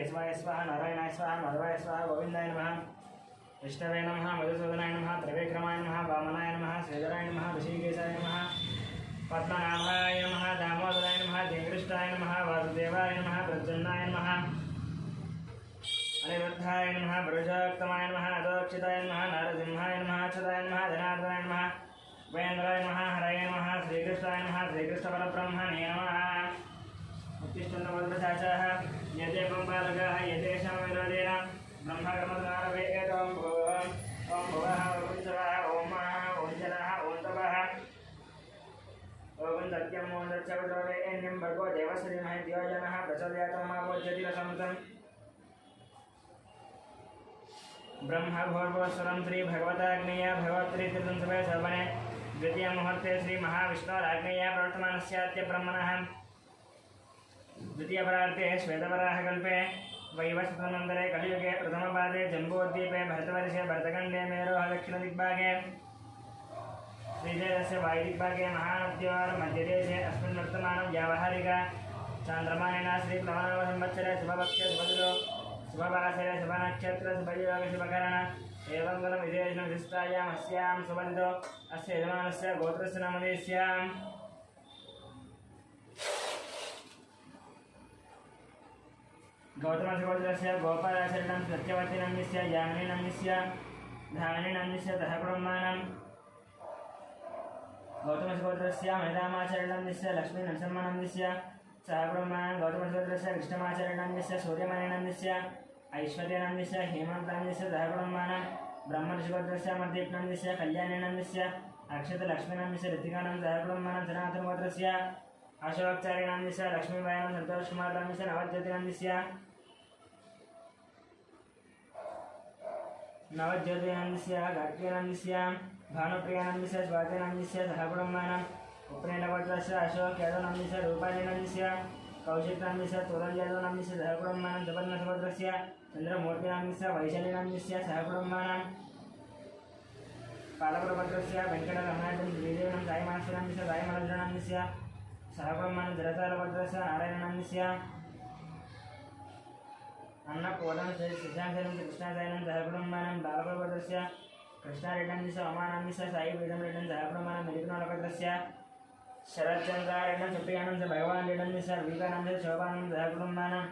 केशवाय स्वाहा नारायणाय स्वाहा माधवाय स्वाहा गोविंदाय नमः विष्णवे नमः मधुसूदनाय नमः त्रिविक्रमाय नमः वामनाय नमः श्रीधराय नमः ऋषिकेशाय नमः पद्मनाभाय नमः दामोदराय नमः जयकृष्णाय नमः वासुदेवाय नमः प्रद्युम्नाय नमः अनिरुद्धाय नमः पुरुषोत्तमाय नमः अदोक्षिताय नमः नारसिंहाय नमः अच्युताय नमः जनार्दनाय नमः वेन्द्राय नमः हरये नमः श्रीकृष्णाय नमः श्रीकृष्णपरब्रह्मणे नमः उत्तिष्ठन्तमद्भुताचाः यते पंपालकाः यतेषां विरोधेन ब्रह्मकर्मद्वारवे ॐ भुवः ॐ शिवः ॐ महः ॐ जनः ॐ तपः ॐ सत्यं ॐ दक्षवटोरेण्यं भर्गो देवस्य धीमहि धियो यो नः प्रचोदयात् मा भोज्यति रसमृतम् ब्रह्म भूर्भुवस्वरं श्री भगवताग्नेया भगवत्री तीर्थंसभे शोभने द्वितीय मुहूर्ते श्री महाविष्णोराग्नेया प्रवर्तमानस्याद्य ब्रह्मणः द्वितीय परार्थे श्वेतवराहकल्पे वैवस्वतमन्तरे कलियुगे प्रथमपादे जम्बूद्वीपे भरतवर्षे भरतखण्डे मेरोः दक्षिणदिग्भागे श्रीशैलस्य वायुदिग्भागे महानद्योर्मध्यदेशे अस्मिन् वर्तमानं व्यावहारिक चान्द्रमानेन श्रीप्लवनामसंवत्सरे शुभपक्षे शुभदिनो शुभवासरे शुभनक्षत्र शुभयोग शुभकरण एवं विशेषण विशिष्टायाम् अस्यां शुभदितो अस्य यजमानस्य गोत्रस्य नामधेयस्याम् गौतमस्य गोत्रस्य गोपालशरणं सत्यवतीनन्दस्य यामिनीनन्दस्य धामिनीनन्दस्य दशकुटुम्बानां गौतमस्य गोत्रस्य महिलामाचरणन्दस्य लक्ष्मीनरसिंहनन्दस्य सहकुटुम्बानां गौतमस्य गोत्रस्य कृष्णमाचरणन्दस्य सूर्यमणिनन्दस्य ऐश्वर्यनन्दस्य हेमन्तनन्दस्य सहकुटुम्बानां ब्रह्मर्षिगोत्रस्य मध्यनन्दस्य कल्याणीनन्दस्य अक्षतलक्ष्मीनन्दस्य ऋतिकानन्द सहकुटुम्बानां सनातनगोत्रस्य अशोकचारिणन्दस्य लक्ष्मीबायनं सन्तोषकुमारनन्दस्य नवज्योतिनन्दस्य कार्तिकेयनन्दस्य भानुप्रियानन्दस्य स्वातिनन्दस्य सहकुटुम्बानां उपनेनगोत्रस्य अशोक यादवनन्दस्य रूपालीनन्दस्य कौशिकनन्दस्य तुरल यादवनन्दस्य सहकुटुम्बानां सुवर्णसुभद्रस्य चन्द्रमूर्तिनन्दस्य वैशालीनन्दस्य सहकुटुम्बानां पालपुरभद्रस्य वेङ्कटरमणाढ्यं श्रीदेवनं साईमानसनन्दस्य साईमलधरनन्दस्य सहकुटुम्बानां जलतारभद्रस्य नारायणनन्दस्य अन्नपूर्णं श्रीशांशनं कृष्णासायनं सहकुटुम्बानां बालपुरभद्रस्य कृष्णारेड्डन्दस्य उमानन्दस्य साईपीठमरेड्डं सहकुटुम्बानां मिलितनलभद्रस्य शरच्चन्द्रारेड्डं सुप्रियानन्दस्य भगवान् रेड्डन्दस्य विवेकानन्दस्य शोभानन्दं सहकुटुम्बानां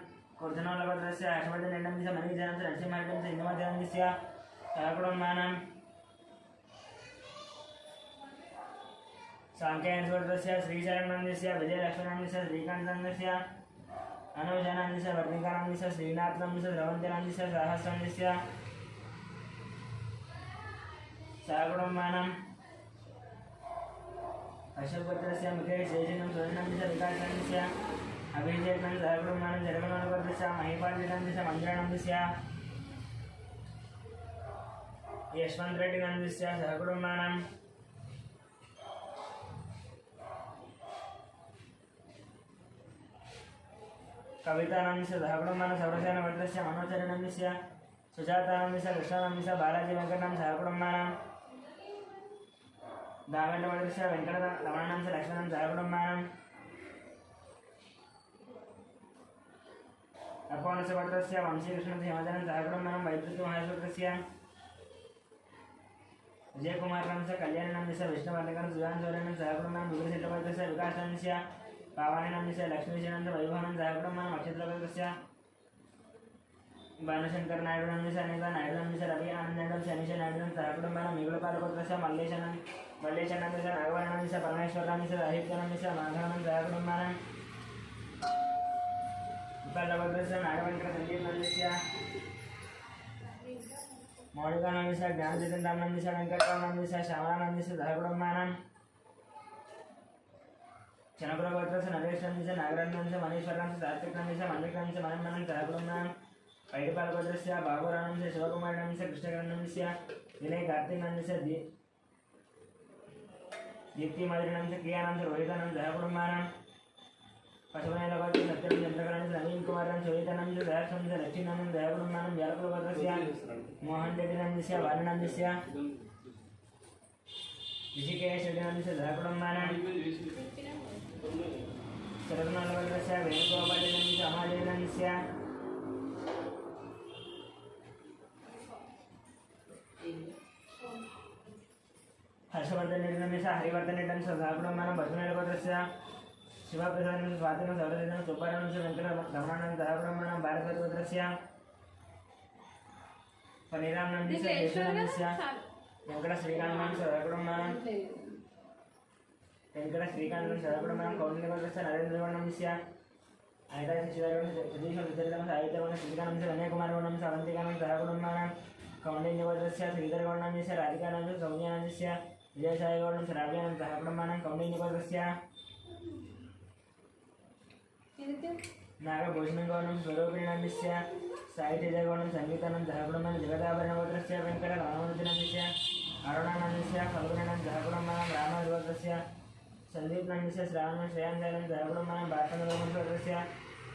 कुर्जनलभद्रस्य हर्षवर्धनरेड्डन्दस्य मणिजनन्दस्य नरसिंहरेड्डन्दस्य हिन्दुमध्यनन्दस्य सहकुटुम्बानां साङ्ख्यायनसुभद्रस्य श्रीशरणनन्दस्य विजयलक्ष्मीनन्दस्य श्रीकान्तनन्दस्य अनुजनन्दस्य वर्णिकानन्दस्य श्रीनाथनन्दस्य द्रवन्त्यनन्दस्य सहस्रनन्दस्य सहकुटुम्बानां अशोकपुत्रस्य मुखेश शेषनं सुवर्णनन्दस्य विकासनन्दस्य अभिषेकं सहकुटुम्बानां जरगणनगोत्रस्य महिपालनन्दस्य मन्दिरानन्दस्य यशवन्तरेड्डिनन्दस्य सहकुटुम्बानां कवितानन्दस्य सहकुटुम्बानां सौरसेनभद्रस्य मनोचरणन्दस्य सुजातानन्दस्य कृष्णानन्दस्य बालाजी वेङ्कटनां सहकुटुम्बानां दावेन्द्रभद्रस्य वेङ्कटरमणस्य लक्ष्मणं सहकुटुम्बानां अपोनसभद्रस्य वंशीकृष्णस्य हेमचरणं सहकुटुम्बानां वैद्युतमहेश्वरस्य विजयकुमारनन्दस्य कल्याणनन्दस्य विष्णुवर्धकं सुधांशोरेणं सहकुटुम्बानां विग्रहशेट्टभद्रस्य विकासनन्दस्य पावानीनन्दस्य लक्ष्मीशनन्दस्य वैभवानन्द सहकुटुम्बानां अक्षत्रभद्रस्य भानुशंकर नायडुनन्दस्य अनिता नायडुनन्दस्य रवि आनन्दनन्दस्य अनिश नायडुनन्दस्य सहकुटुम्बानां मिगुलपालगोत्रस्य मल्लेशनन्दस्य नागवानन्दस्य परमेश्वरनन्दस्य साहित्यनन्दस्य माधवानन्द सहकुटुम्बानां विपालभद्रस्य नागवेङ्कटसञ्जीवनन्दस्य मौलिकानन्दस्य ज्ञानचैतन्यनन्दस्य वेङ्कटरामनन्दस्य श्यामलानन्दस्य सहकुटुम्बानां चनपुरगोत्रस्य नरेशनन्दस्य नागराजनन्दस्य मनीश्वरनन्दस्य सात्विकनन्दस्य मल्लिकनन्दस्य मनन्मनं सहकुटुम्बानां पैडिपालगोत्रस्य बाबुरानन्दस्य शिवकुमारनन्दस्य कृष्णकरणन्दस्य विनय कार्तिकनन्दस्य दीप्तिमधुरनन्दस्य क्रियानन्दस्य रोहितानन्द सहकुटुम्बानां पशुपतिनगोत्रस्य सत्यं चन्द्रकरणस्य नवीनकुमारनन्दस्य रोहितानन्दस्य सहस्रनन्दस्य लक्ष्मीनन्दस्य सहकुटुम्बानां व्यालकुलगोत्रस्य मोहनरेड्डिनन्दस्य वालिनन्दस्य ऋषिकेशरेड्डिनन्दस्य सहकुटुम्बानां शरदनगोत्रस्य वेणुगोपालनन्दस्य अमाजनन्दस्य हर्षवर्धन हरिवर्धन सहकुटुम्बानां भस्मनेरगोत्रस्य शिवप्रसादं स्वातिनं सौरदेशं सुब्बारानं वेङ्कटरमणानं सहकुटुम्बानां भारतगोत्रस्य पनीरामनन्दस्य केशवनन्दस्य वेङ्कटश्रीकान्तं सहकुटुम्बानां वेङ्कटश्रीकान्तं सहकुटुम्बानां कौण्डिन्यगोत्रस्य नरेन्द्रवर्णस्य अनितास्य शिववर्णस्य सतीशं सुचरितं साहित्यवर्णस्य श्रीकान्तं कन्याकुमारवर्णं सावन्तिकानं सहकुटुम्बानां कौण्डिन्यगोत्रस्य श्रीधरवर्णस्य राधिकानन्दस्य सौम्यानन्दस्य विजयसायवर्णस्य राव्यानं सहकुटुम्बानां कौण्डिन्यगोत्रस्य नागभूषणगौणं स्वरूपिणस्य साहित्यजगौणं सङ्गीतानं सहकुटुम्बानां जगदाभरणगोत्रस्य वेङ्कटरामानुजनन्दस्य अरुणानन्दस्य फल्गुणानं सहकुटुम्बानां रामगोत्रस्य सन्दीपनन्दस्य श्रावणं श्रेयांजनं सहकुटुम्बानां भारतगोत्रस्य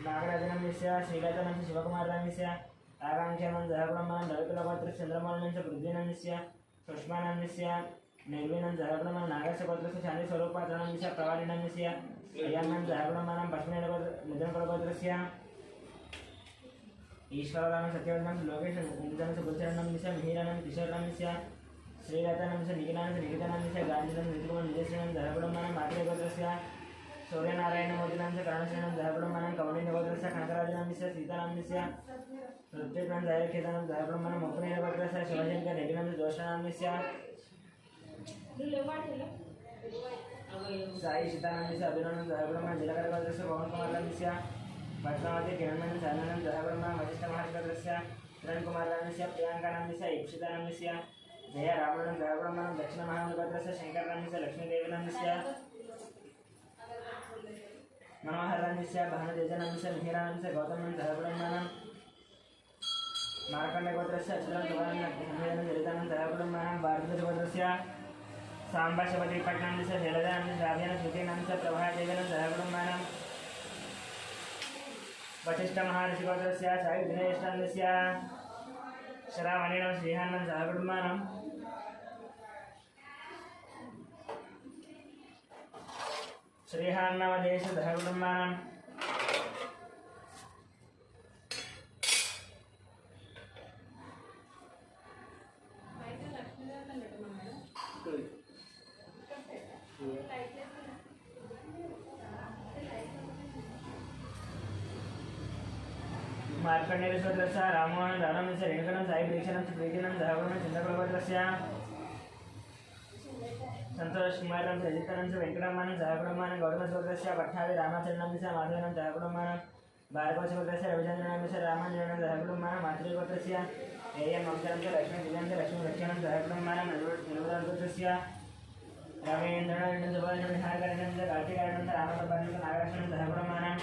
नागराजनन्दस्य श्रीलतानन्दस्य शिवकुमारनन्दस्य आकाङ्क्षानं सहकुटुम्बानां रविकुलगोत्रस्य चन्द्रमौळिनन्दस्य पृथ्वीनन्दस्य सुष्मानन्दस्य निर्विनं सहकुटुम्बानां नागस्य गोत्रस्य शान्तिस्वरूपात्रणन्दस्य प्रवालिनन्दस्य अयनं सहकुटुम्बानां पश्चिमनिजनकुलगोत्रस्य ईश्वररामं सत्यवर्धनं लोकेश निजनस्य गुलचरणन्दस्य मिहिरानं किशोरनन्दस्य श्रीलतानन्दस्य निखितानन्दस्य गान्धिनं ऋतुकुमार निजश्रीनं सहकुटुम्बानां मातृगोत्रस्य सूर्यनारायणमूर्तिनन्दस्य करणश्रीनं सहकुटुम्बानां कौण्डिन्यगोत्रस्य कनकराजनन्दस्य सीतानन्दस्य ऋत्विकं जयखेतानं सहकुटुम्बानां मुक्तिनेरगोत्रस्य शिवशङ्कर रेड्डिनन्दस्य जोषानन्दस्य साई सीतानन्दस्य अभिनवनं सहकुटुम्बानां जिलकरगोत्रस्य पवनकुमारनन्दस्य पद्मावती किरणमणि साधनं सहकुटुम्बानां वसिष्ठमहागोत्रस्य किरणकुमारनन्दस्य प्रियांकानन्दस्य इप्सितानन्दस्य जया रावणं सहकुटुम्बानां दक्षिणमहागोत्रस्य शङ्करनन्दस्य लक्ष्मीदेवीनन्दस्य मनोहरनन्दस्य भानुतेजनन्दस्य मिहिरानन्दस्य गौतमं सहकुटुम्बानां मार्कण्डगोत्रस्य अच्युतकुमारनन्दस्य सहकुटुम्बानां भारतगोत्रस्य सांबशपतिपट्टनन्दस्य शैलजानन्दस्य राव्यानं श्रुतिनन्दस्य प्रभादेवीनं सहकुटुम्बानां वसिष्ठमहाऋषिगोत्रस्य साई दिनेशानन्दस्य शरावणेन श्रीहानं सहकुटुम्बानां श्रीहान्नवदेश सहकुटुम्बानां मार्कण्डेयगोत्रस्य राममोहन रामस्य रेणुकनं साई प्रेक्षणं प्रीतिनं सहकुटुम्बानां चिन्तकुलगोत्रस्य संतोष कुमारनं सजितानं वेङ्कटरमणं सहकुटुम्बानां गौतमगोत्रस्य पट्टाभि रामाचरणस्य माधवनं सहकुटुम्बानां भार्गवगोत्रस्य रविचन्द्रनन्दस्य रामाञ्जनं सहकुटुम्बानां मातृगोत्रस्य एयं वंशनस्य लक्ष्मीदिव्यं लक्ष्मीरक्षणं सहकुटुम्बानां निरुदगोत्रस्य रवीन्द्रनाथं सुभाषं विहारकरणं कार्तिकारणं रामसभरणं नागरक्षणं सहकुटुम्बानां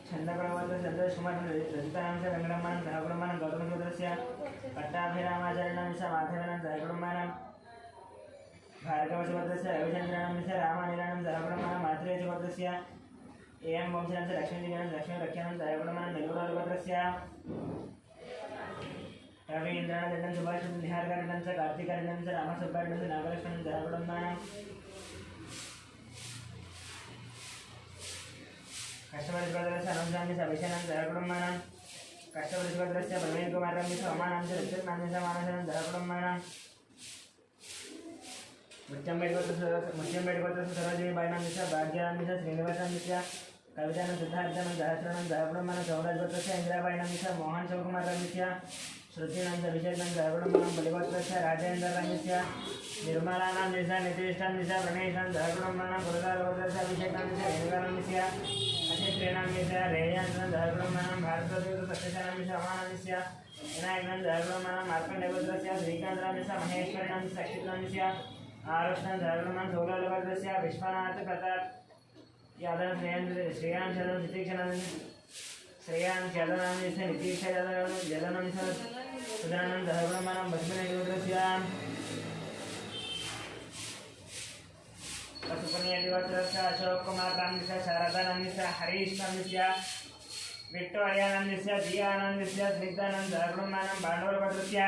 चंद्रकुलगोत्रस्य संतोष कुमार रजितानन्दस्य वेङ्कटरमणं सहकुटुम्बानां गौतमगोत्रस्य पट्टाभिरामाचरणस्य माधवनं सहकुटुम्बानां भार्गवगोत्रस्य रविचन्द्रनन्दस्य रामानिलनं सहकुटुम्बानां मातृगोत्रस्य एयं वंशनस्य लक्ष्मीदिव्यं लक्ष्मीरक्षणं सहकुटुम्बानां निरुदगोत्रस्य रवीन्द्रनाथं सुभाषं निहारकरणं कार्तिकरणं रामसुब्बारणं नागलक्ष्मणं सहकुटुम्बानां कष्टपरिगोत्रस्य अनंतनन्दस्य अभिषेनं सहकुटुम्बानां कष्टपरिगोत्रस्य प्रवीणकुमारनन्दस्य सोमानन्दस्य ऋत्विकनन्दस्य मानसनं सहकुटुम्बानां मुच्चंबेडगोत्रस्य सरोजिनीबाईनन्दस्य भाग्यानन्दस्य श्रीनिवासनन्दस्य कवितानं सिद्धार्थनं सहस्रणं सहकुटुम्बानां सौराजगोत्रस्य इंदिराबाईनन्दस्य मोहन शिवकुमारनन्दस्य श्रुतिनन्दस्य अभिषेकनं सहकुटुम्बानां बलिगोत्रस्य राजेन्द्रनन्दस्य निर्मलानन्दस्य नितीशानन्दस्य प्रणेशनं सहकुटुम्बानां पुरदारगोत्रस्य अभिषेकानन्दस्य रेणुकानन्दस्य अशेषेणानन्दस्य रेयांसनं सहकुटुम्बानां भारतगोत्रस्य सत्यशानन्दस्य अमानन्दस्य विनायकनं सहकुटुम्बानां मार्कण्डेयगोत्रस्य श्रीकान्तनन्दस्य महेश्वरनन्दस्य अक्षितनन्दस्य आरुष्णं सहकुटुम्बानां सौरलगोत्रस्य विश्वनाथ प्रताप यादव श्रेयांशनं श्रेयांशनन्दस्य नितीश जलनन्दस्य सुधानन्दं सहकुटुम्बानां भस्मनेरगोत्रस्य पशुपतिगोत्रस्य अशोक कुमार नन्दस्य शारदा नन्दस्य हरीश नन्दस्य विक्टोरियानन्दस्य दियानन्दस्य स्निग्धानन्द ब्रह्मानं पाण्डवपत्रस्य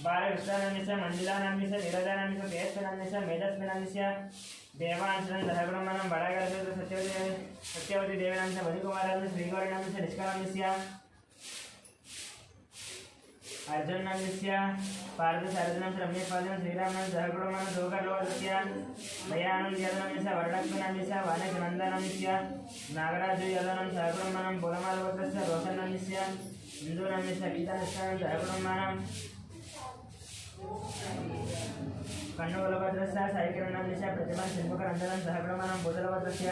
बालकृष्णानन्दस्य मञ्जुलानन्दस्य निरजानन्दस्य ज्येष्ठानन्दस्य मेधस्मिनन्दस्य देवांशनन्दः ब्रह्मानं बडगरस्य सत्यवती देवानन्दस्य मणिकुमारानन्दस्य श्रीगौरीनन्दस्य निष्कानन्दस्य अर्जुननन्दस्य पार्थसारथनन्दस्य रमेशपादनं श्रीरामनन्दस्य सहब्रह्मानं दोकर्लोकस्य दयानन्द यादवनन्दस्य वरलक्ष्मीनन्दस्य वानकनन्दनन्दस्य नागराज यादवनं सहब्रह्मानं बोलमालवत्रस्य रोशनन्दस्य हिन्दूनन्दस्य गीतानन्दस्य सहब्रह्मानं कन्नूलभद्रस्य सायकिरणनन्दस्य प्रतिमा शिल्पकरन्दनं सहब्रह्मानं भूतलभद्रस्य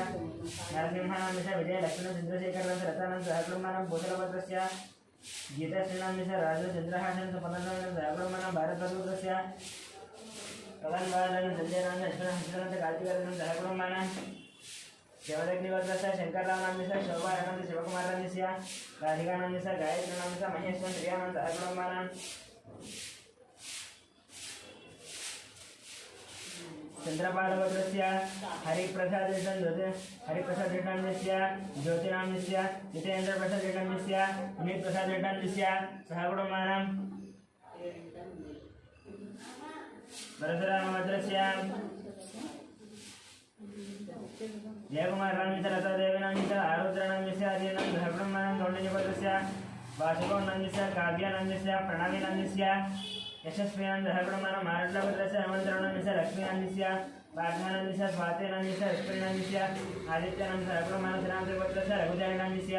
नरसिंहनन्दस्य विजयलक्ष्मणचन्द्रशेखरनन्दस्य रतानन्दस्य सहब्रह्मानं भूतलभद्रस्य गीता श्रीनन्दस्य राजचन्द्रहासन सपनन्दनं सहब्रह्मानं भारतवद्रस्य कलन्वादनं संजयनन्दस्य अश्वनहंसनन्दस्य कार्तिकरन्दनं सहब्रह्मानं देवदग्निवद्रस्य शङ्कररावनन्दस्य शोभानन्दस्य शिवकुमारनन्दस्य राधिकानन्दस्य गायत्रीनन्दस्य महेश्वर श्रियानन्दस्य सहब्रह्मानं चंद्रपालवद्रस्य हरिप्रसादनन्दस्य ज्योतिरामस्य जितेन्द्रप्रसादनन्दस्य अमितप्रसादनन्दस्य सहकुटुम्बानां परशुरामभद्रस्य जयकुमारनन्दस्य लतादेवीनन्दस्य आरुद्रनन्दस्य आदीनां सहकुटुम्बानां कौण्डिन्यभद्रस्य वासुकौण्डन्यस्य काव्यानन्दस्य प्रणवीनन्दस्य यशस्वीनन्दः सहकुटुम्बानां मारण्डभद्रस्य हेमन्तनन्दस्य लक्ष्मीनन्दस्य पार्थानन्दस्य स्वातिनन्दस्य लक्ष्मीनन्दस्य आदित्यानन्दः सहकुटुम्बानां धनान्द्रभद्रस्य रघुजयनन्दस्य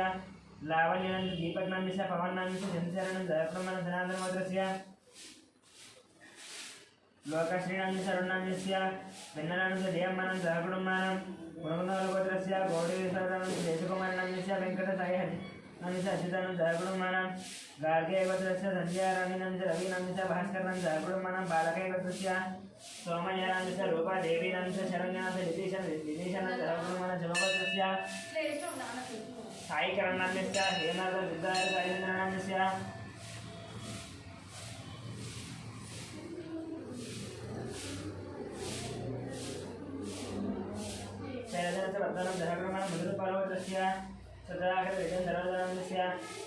लावण्यनन्दस्य दीपकनन्दस्य पवननन्दस्य चन्द्रशेखरनन्दः सहकुटुम्बानां धनान्द्रभद्रस्य लोकश्रीनन्दस्य अरुणनन्दस्य भिन्ननन्दस्य देयम्मानन्दः सहकुटुम्बानां गुणगुणवल्लभद्रस्य गौरीविसर्जनन्दस्य देशकुमारनन्दस्य वेङ्कटसाई नन्दस्य अच्युतानन्दः सहकुटुम्बानां गार्गेयभद्रस्य संजयाराणीनन्दस्य रविनन्दस्य भास्करनन्दस्य सहकुटुम्बानां बालकैभद्रस्य सोमयनन्दस्य रूपादेवीनन्दस्य शरण्यनन्दस्य विदेशानन्दस्य सहकुटुम्बानां शिवभद्रस्य साईकरणनन्दस्य हेमन्तसिद्धार्थराजेन्द्रनन्दस्य शैलजनस्य वर्धनं सहकुटुम्बानां मधुरपालवद्रस्य सदागर विजयधरानन्दस्य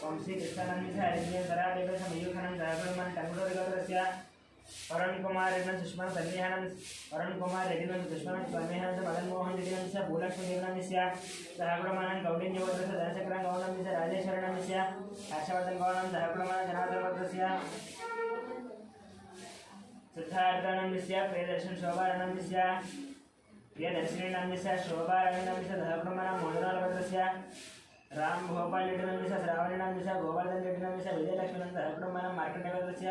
वंशी कृष्णानन्दस्य हरिजयधरादेवस्य मयूखनं सहकुटुम्बानां टङ्गुडोरिगौरस्य वरुणकुमार रेड्डी सुष्मा तन्मयनन्दस्य वरुणकुमार रेड्डी सुष्मा तन्मयनन्दस्य मदनमोहन रेड्डी भूलक्ष्मीदेवनन्दस्य सहकुटुम्बानां कौण्डिन्यभद्रस्य धनचक्रं गौणन्दस्य राजेश्वरनन्दस्य हर्षवर्धन गौणं सहकुटुम्बानां जनार्दनभद्रस्य सिद्धार्थानन्दस्य प्रियदर्शन शोभानन्दस्य प्रियदर्शिनीनन्दस्य शोभाराणीनन्दस्य सहकुटुम्बानां मोदनालभद्रस्य राम भोपाल रेड्डी श्रावणीनन्दस्य गोवर्धन रेड्डी विजयलक्ष्मीनन्दस्य सहकुटुम्बानां मार्कण्डेयभद्रस्य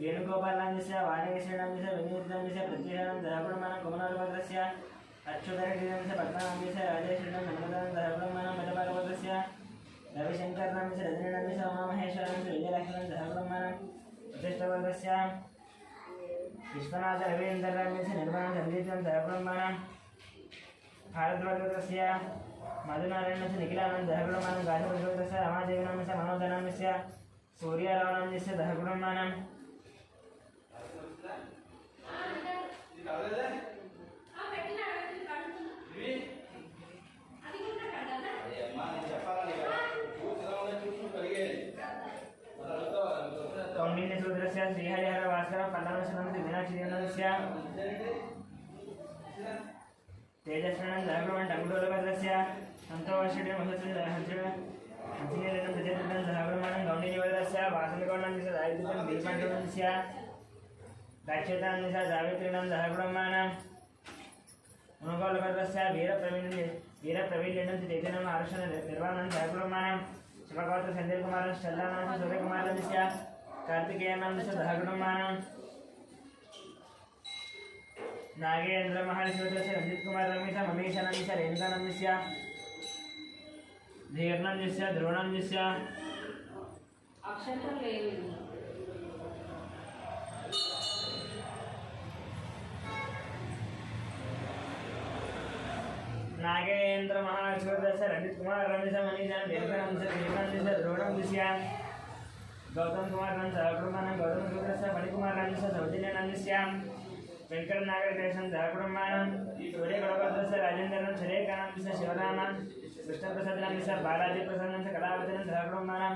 वेणुगोपालनन्दस्य वाणीश्रीनन्दस्य विनीतनन्दस्य प्रत्युषानन्दस्य सहकुटुम्बानां कुमनालभद्रस्य अच्युतरेड्डीनन्दस्य पद्मनाभस्य राजेश्वरीनन्दस्य नन्दनन्दस्य सहकुटुम्बानां मेदबालभद्रस्य रविशङ्करनन्दस्य रजनीनन्दस्य उमामहेश्वरनन्दस्य विजयलक्ष्मीनन्दस्य सहकुटुम्बानां प्रतिष्ठभद्रस्य विश्वनाथ रवीन्द्रनन्दस्य निर्मला सन्दीपनन्दस्य सहकुटुम्बानां भारद्वाजस्य मधुनारायणस्य निखिलानन्दस्य सहकुटुम्बानां गाजभद्रस्य रमादेवीनन्दस्य मनोधनन्दस्य सूर्यरावनन्दस्य सहकुटुम्बानां कौण्डिन्यसूत्रस्य श्रीहरिहर भास्कर पल्लवनन्दस्य मीनाक्षीनन्दस्य तेजस्विनन्दस्य सहकुटुम्बानां टङ्गुडोलभद्रस्य सन्तोषरेड्डी मधुसूदन हंसिनीनन्दस्य जयचन्द्रनन्दस्य सहकुटुम्बानां गौण्डिन्यभद्रस्य वासन्तगौडनन्दस्य दायित्वं दीपनन्दस्य दक्षितानन्दस्य सावित्रीनन्दस्य सहकुटुम्बानां मुनगौलभद्रस्य वीरप्रवीणनन्दस्य चैतन्यम् आरक्षण निर्वाणनन्दस्य सहकुटुम्बानां शिवगौत्र संजयकुमारः शल्लानन्दस्य सूर्यकुमारनन्दस्य कार्तिकेयनन्दस्य सहकुटुम्बानां नागेन्द्र महर्षिवद्रस्य रंजितकुमार रमेश ममेशानन्दस्य रेणुकानन्दस्य धीर्नन्दस्य ध्रुवनन्दस्य अक्षरं లేదు नागेन्द्र महर्षिवद्रस्य रंजितकुमार रमेश ममेशानन्दस्य रेणुकानन्दस्य ध्रुवनन्दस्य गौतम कुमार नंद सहकुटुम्बानां गौतम सूत्रस्य मणिकुमार नंदस्य सौजन्यनन्दस्य वेंकटनागरदेशं सहकुटुम्बानां सूर्यकुलभद्रस्य राजेन्द्रनं सुरेखानन्दस्य शिवरामं कृष्णप्रसादनस्य बालाजीप्रसादनस्य कलावतीनं सहकुटुम्बानां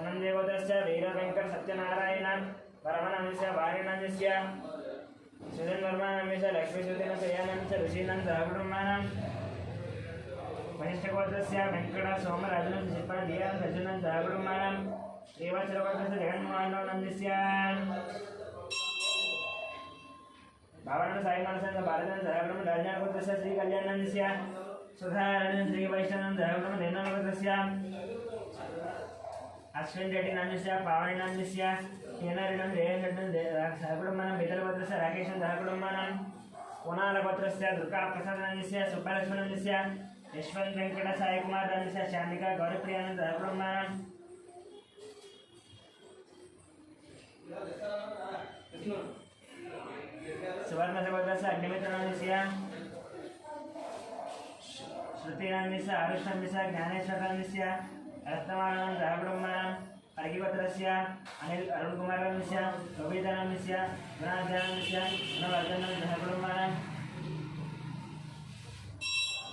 अनन्देवदस्य वीरवेंकट सत्यनारायणं परमनन्दस्य वारिणन्दस्य सुरेन्द्रवर्मानन्दस्य लक्ष्मीसूतेन सयानन्दस्य ऋषीनं सहकुटुम्बानां वनिष्ठगोत्रस्य वेंकट सोमराजनं शिल्पधियां सज्जनं सहकुटुम्बानां श्रीवत्सगोत्रस्य जगन्मोहनन्दस्य भावनं साईमानसं भारतं सहकुटुम्बं राजनागोत्रस्य श्रीकल्याणन्दस्य सुधारणं श्रीवैष्णवं सहकुटुम्बं देवनागोत्रस्य अश्विन रेड्डी नन्दस्य पावनी नन्दस्य हेनारिणं जयशड्डं सहकुटुम्बानां बेतलगोत्रस्य राकेशं सहकुटुम्बानां कोणालगोत्रस्य दुर्गाप्रसाद नन्दस्य सुब्बालक्ष्मण नन्दस्य यशवंत वेंकट साई कुमार नन्दस्य शामिका गौरीप्रियानंद सहकुटुम्बानां सुवर्णसगोत्रस्य अग्निमित्र नन्दस्य श्रुति नन्दस्य आरुष नन्दस्य ज्ञानेश्वर नन्दस्य रत्नमानं सहकुटुम्बानां अर्घिपत्रस्य अनिल अरुणकुमार नन्दस्य कविता नन्दस्य गुणाध्यानन्दस्य गुणवर्धनं सहकुटुम्बानां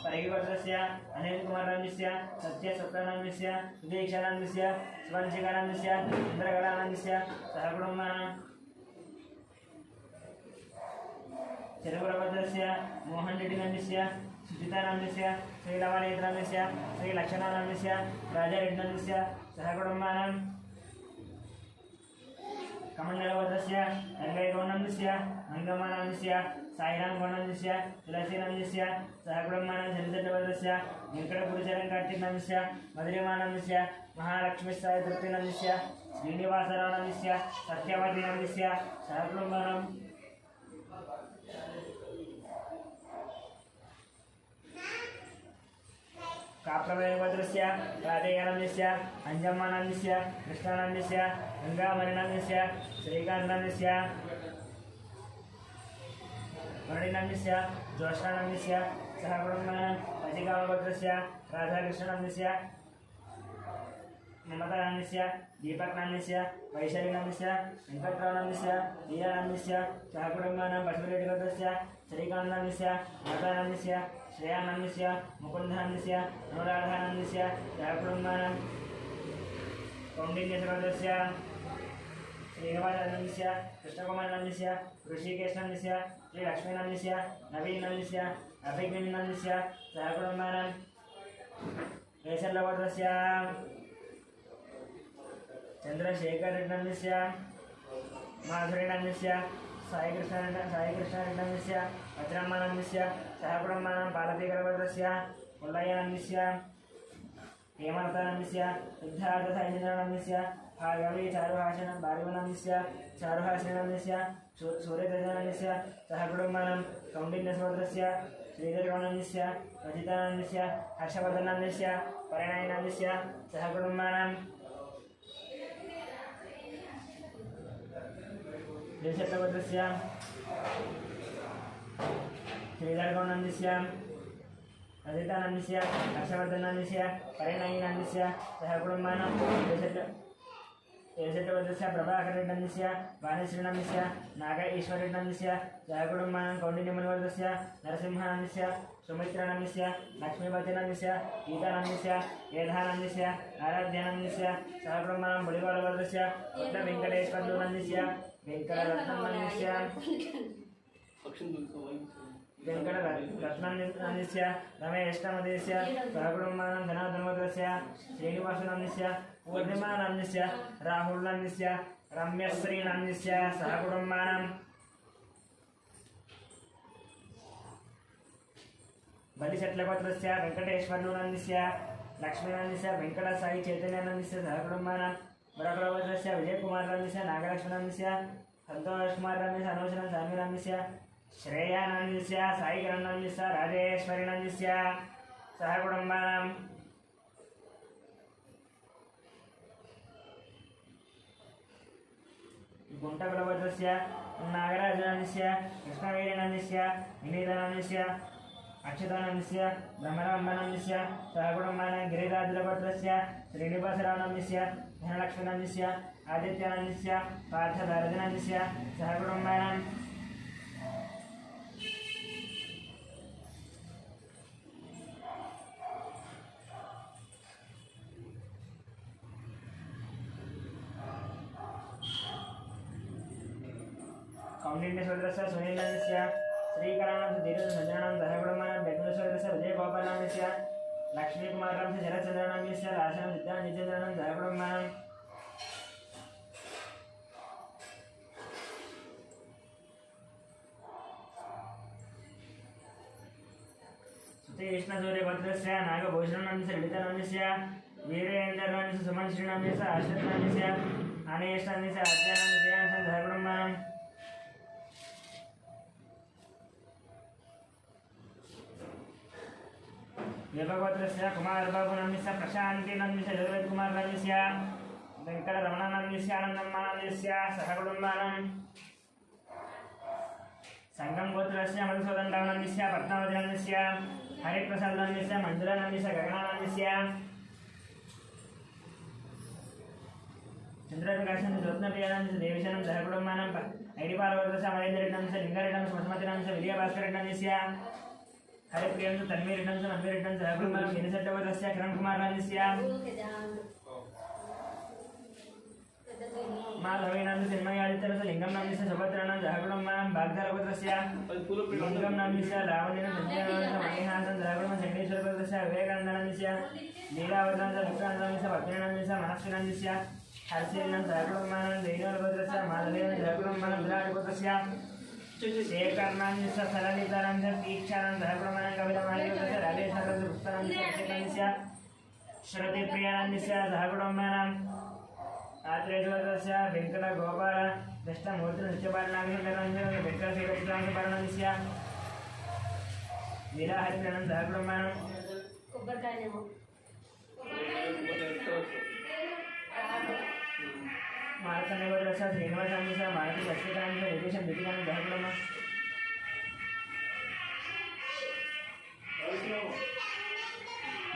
अर्घिपत्रस्य अनिल कुमार नन्दस्य सत्य सत्यानन्दस्य सुदीक्षानन्दस्य सुवंशिकानन्दस्य चन्द्रकलानन्दस्य सहकुटुम्बानां चिरकुलभद्रस्य मोहन रेड्डी नन्दस्य सुचितानन्दस्य श्रीलवनेत्रनन्दस्य श्रीलक्षणानन्दस्य राजारेड्डनन्दस्य सहकुटुम्बानां कमण्डलभद्रस्य रङ्गैगौनन्दस्य अङ्गमानन्दस्य साईरामगौनन्दस्य तुलसीनन्दस्य सहकुटुम्बानां चन्द्रभद्रस्य वेङ्कटपुरचरणकार्तिकनन्दस्य मधुरिमानन्दस्य महालक्ष्मीसायतृप्तिनन्दस्य श्रीनिवासरावनन्दस्य सत्यवतीनन्दस्य सहकुटुम्बानां काप्रभद्रस्य राधेयानन्दस्य अंजम्मानन्दस्य कृष्णानन्दस्य गंगामणिनन्दस्य श्रीकान्तनन्दस्य मणिनन्दस्य ज्योत्स्नानन्दस्य सहकुटुम्बानां अजिकामभद्रस्य राधाकृष्णनन्दस्य ममतानन्दस्य दीपकनन्दस्य वैशालीनन्दस्य वेङ्कटरावनन्दस्य लीलानन्दस्य सहकुटुम्बानां बसवरेड्डिभद्रस्य श्रीकान्तनन्दस्य मातानन्दस्य श्रेयानन्दस्य मुकुन्दानन्दस्य अनुराधानन्दस्य सहकुटुम्बानां कौण्डिन्यसगोत्रस्य श्रीनिवासानन्दस्य कृष्णकुमारनन्दस्य ऋषिकेशनन्दस्य श्रीलक्ष्मीनन्दस्य नवीनन्दस्य अभिज्ञानन्दस्य सहकुटुम्बानां केशरगोत्रस्य चन्द्रशेखररेड्डनन्दस्य माधुरीनन्दस्य साईकृष्णरेड्डनन्दस्य वज्रम्मानन्दस्य सहकुटुम्बानां पार्वतीकरगोत्रस्य पुल्लय्यनन्दस्य हेमलतानन्दस्य सिद्धार्थसैन्यनन्दस्य भार्गवी चारुहासन भार्गवनन्दस्य चारुहासिनन्दस्य सूर्यतेजनन्दस्य सहकुटुम्बानां कौण्डिन्यसगोत्रस्य श्रीधरगौनन्दस्य रजितानन्दस्य हर्षवर्धनन्दस्य परिणयनन्दस्य सहकुटुम्बानां देशत्वगोत्रस्य श्रीधरगौनन्दस्य रजितानन्दस्य हर्षवर्धनन्दस्य परिणयनन्दस्य सहकुटुम्बानां देशत्वगोत्रस्य प्रभाकररेड्डनन्दस्य वाणीश्रीनन्दस्य नाग ईश्वररेड्डनन्दस्य सहकुटुम्बानां कौण्डिन्यमुनिवर्गस्य नरसिंहानन्दस्य सुमित्रानन्दस्य लक्ष्मीपतिनन्दस्य गीतानन्दस्य वेदानन्दस्य आराध्यानन्दस्य सहकुटुम्बानां बुलिगोलवर्गस्य वेङ्कटेश्वरनन्दस्य वेङ्कटरत्नन्दस्य वेङ्कटरत्नन्दस्य रमेशनन्दस्य सहकुटुम्बानां धनाधनवर्गस्य श्रीनिवासनन्दस्य पूर्णिमानन्दस्य राहुलनन्दस्य रम्यश्रीनन्दस्य सहकुटुम्बानां बलिशट्लगोत्रस्य वेङ्कटेश्वरनन्दस्य लक्ष्मीनन्दस्य वेङ्कटसाई चैतन्यानन्दस्य सहकुटुम्बानां बडकुलगोत्रस्य विजयकुमारनन्दस्य नागलक्ष्मणनन्दस्य संतोषकुमारनन्दस्य अनुशनं स्वामीनन्दस्य श्रेयानन्दस्य साईकरणनन्दस्य राजेश्वरीनन्दस्य सहकुटुम्बानां गुंटकुलभद्रस्य नागराजनन्दस्य कृष्णवीरनन्दस्य विनीतानन्दस्य अक्षतानन्दस्य ब्रह्मणवन्दनन्दस्य सहकुटुम्बानां गिरिराजगोत्रस्य श्रीनिवासरावनन्दस्य धनलक्ष्मीनन्दस्य आदित्यानन्दस्य पार्थसारथिनन्दस्य सहकुटुम्बानां कौंडिन्यसोदरस्य सुनीलस्य श्रीकराणस्य धीरसज्जनानां सहकुटुम्बानां व्यक्तिसोदरस्य विजयगोपालस्य लक्ष्मीकुमारस्य शरचन्द्रनाम्यस्य राशनं विद्यानिचन्द्रनां सहकुटुम्बानां श्रीकृष्णसूर्यभद्रस्य नागभूषणनाम्यस्य ललितानाम्यस्य वीरेन्द्रनाम्यस्य सुमनश्रीनाम्यस्य आश्रितनाम्यस्य अनेष्टान्यस्य आद्यानाम्यस्य सहकुटुम्बानां व्यपगोत्रस्य कुमारबाबुनाम्यस्य प्रशान्तिनाम्यस्य जगवत्कुमारनाम्यस्य वेङ्कटरमणनाम्यस्य आनन्दम्मानाम्यस्य सहकुटुम्बानां संगमगोत्रस्य मधुसूदनरावनाम्यस्य पद्मावतीनाम्यस्य हरिप्रसादनाम्यस्य मञ्जुलानाम्यस्य गगनानाम्यस्य चन्द्रप्रकाशं ज्योत्नप्रियानाम्यस्य देवीशनं सहकुटुम्बानां ऐडिपालगोत्रस्य अमरेन्द्ररेड्डनाम्यस्य लिङ्गारेड्डनाम्यस्य मधुमतिनाम्यस्य विजयभास्कररेड्डनाम्यस्य हरिप्रियं तन्वीरेड्डं नन्वीरेड्डं सहकुटुम्बानां गिरिशट्टगोत्रस्य किरणकुमारनाम्यस्य माधवीनाम्यस्य चिन्मयादित्यस्य लिङ्गं नाम्यस्य सुभद्राणां सहकुटुम्बानां भागधरगोत्रस्य लिङ्गं नाम्यस्य लावण्येन सञ्जयनाम्यस्य मणिहासं सहकुटुम्बं चण्डीश्वरगोत्रस्य विवेकानन्दनाम्यस्य लीलावतांस्य मुक्तानन्दनाम्यस्य पद्मिनाम्यस्य मनस्विनाम्यस्य हर्षेनां सहकुटुम्बानां दैनवगोत्रस्य माधवेन सहकुटुम्बानां विराटगोत्रस्य शेखरनाम्यस्य सरलितानाम्यस्य तीक्षानां सहकुटुम्बानां कवितामालिगोत्रस्य राधेश्वरस्य गुप्तानाम्यस्य श्रुतिप्रियानाम्यस्य सहकुटुम्बानां आत्रेयगोत्रस्य वेङ्कटगोपाल दष्टमूर्तिनित्यपालनाम्यस्य वेङ्कटश्रीलक्ष्मीपालनाम्यस्य लीलाहरिप्रियानां सहकुटुम्बानां मार्कण्डेयगोत्रस्य श्रीनिवासाम्यस्य मारुति लक्ष्मीकान्तं विदेशं दीपिकानं सहकुटुम्बानां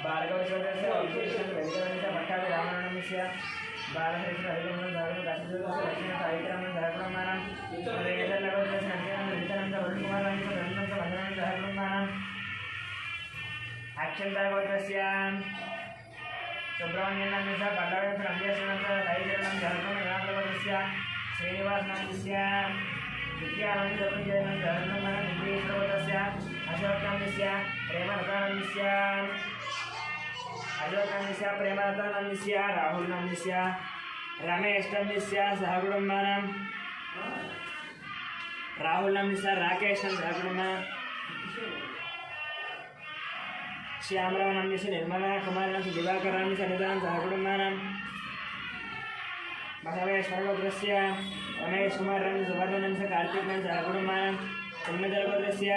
भार्गवगोत्रस्य वेङ्कटस्य पट्टाभि रामनाम्यस्य बालहरिश्वर हरिगमनं धारणं काशीदूरस्य लक्ष्मण साहित्यरामनं सहकुटुम्बानां वेदलगोत्रस्य नन्दिनं ललितानन्द वरुणकुमारनाम्यस्य धनन्तं वन्दनं सहकुटुम्बानां अक्षन्तगोत्रस्य सुब्रह्मण्यनाम्यस्य पल्लवस्य रम्यश्रीनाम्यस्य साहित्यरामनं सहकुटुम्बानां श्रीनिवासनाम्यस्य विद्यानन्ददत्तजयनं सहकुटुम्बानां नितीश्वरगोत्रस्य अशोकनाम्यस्य प्रेमलतानाम्यस्य अशोकनाम्यस्य प्रेमलतानाम्यस्य राहुलनाम्यस्य रमेशनाम्यस्य सहकुटुम्बानां राहुलनाम्यस्य राकेशं सहकुटुम्बानां श्यामरावनाम्यस्य निर्मला कुमारनाम्यस्य दिवाकरनाम्यस्य अनितानां सहकुटुम्बानां बसवेश्वरगोत्रस्य रमेशकुमारनाम्यस्य सुवर्णनाम्यस्य कार्तिकनां सहकुटुम्बानां उन्नतगोत्रस्य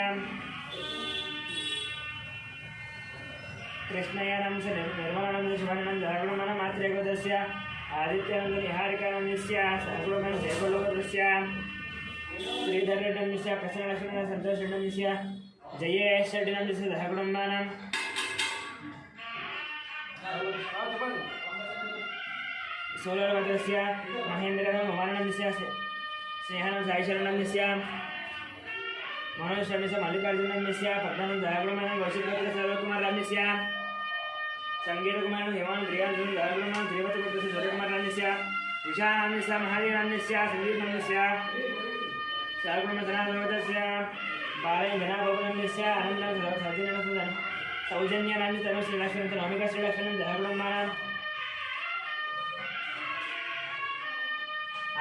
कृष्णयानाम्यस्य निर्मलानाम्यस्य सुवर्णनां सहकुटुम्बानां मात्रेयगोत्रस्य आदित्यानन्द निहारिकानाम्यस्य सहकुटुम्बानां जयकुलगोत्रस्य श्रीधररेड्डनाम्यस्य प्रसन्नलक्ष्मीनां सन्तोषरेड्डनाम्यस्य जयेशरेड्डनाम्यस्य सहकुटुम्बानां सोलरगोत्रस्य महेन्द्रकुमारनाम्यस्य स्नेहानं साईशरणनाम्यस्य मनोजनाम्यस्य मल्लिकार्जुननाम्यस्य पद्मनाभं सहकुटुम्बानां कौशिकगोत्रस्य सर्वकुमारनाम्यस्य संगीतकुमारं हेमानं प्रियाञ्जनं सहकुटुम्बानां श्रीवत्सगोत्रस्य सूर्यकुमारनाम्यस्य विशानाम्यस्य महादेवनाम्यस्य संगीतनाम्यस्य सहकुटुम्बं सनातनगोत्रस्य बालयघनाभवनाम्यस्य अनन्तनाम्यस्य सौजन्यनाम्यस्य तनुश्रीलक्ष्मीनां नवमिकाश्रीलक्ष्मीनां सहकुटुम्बानां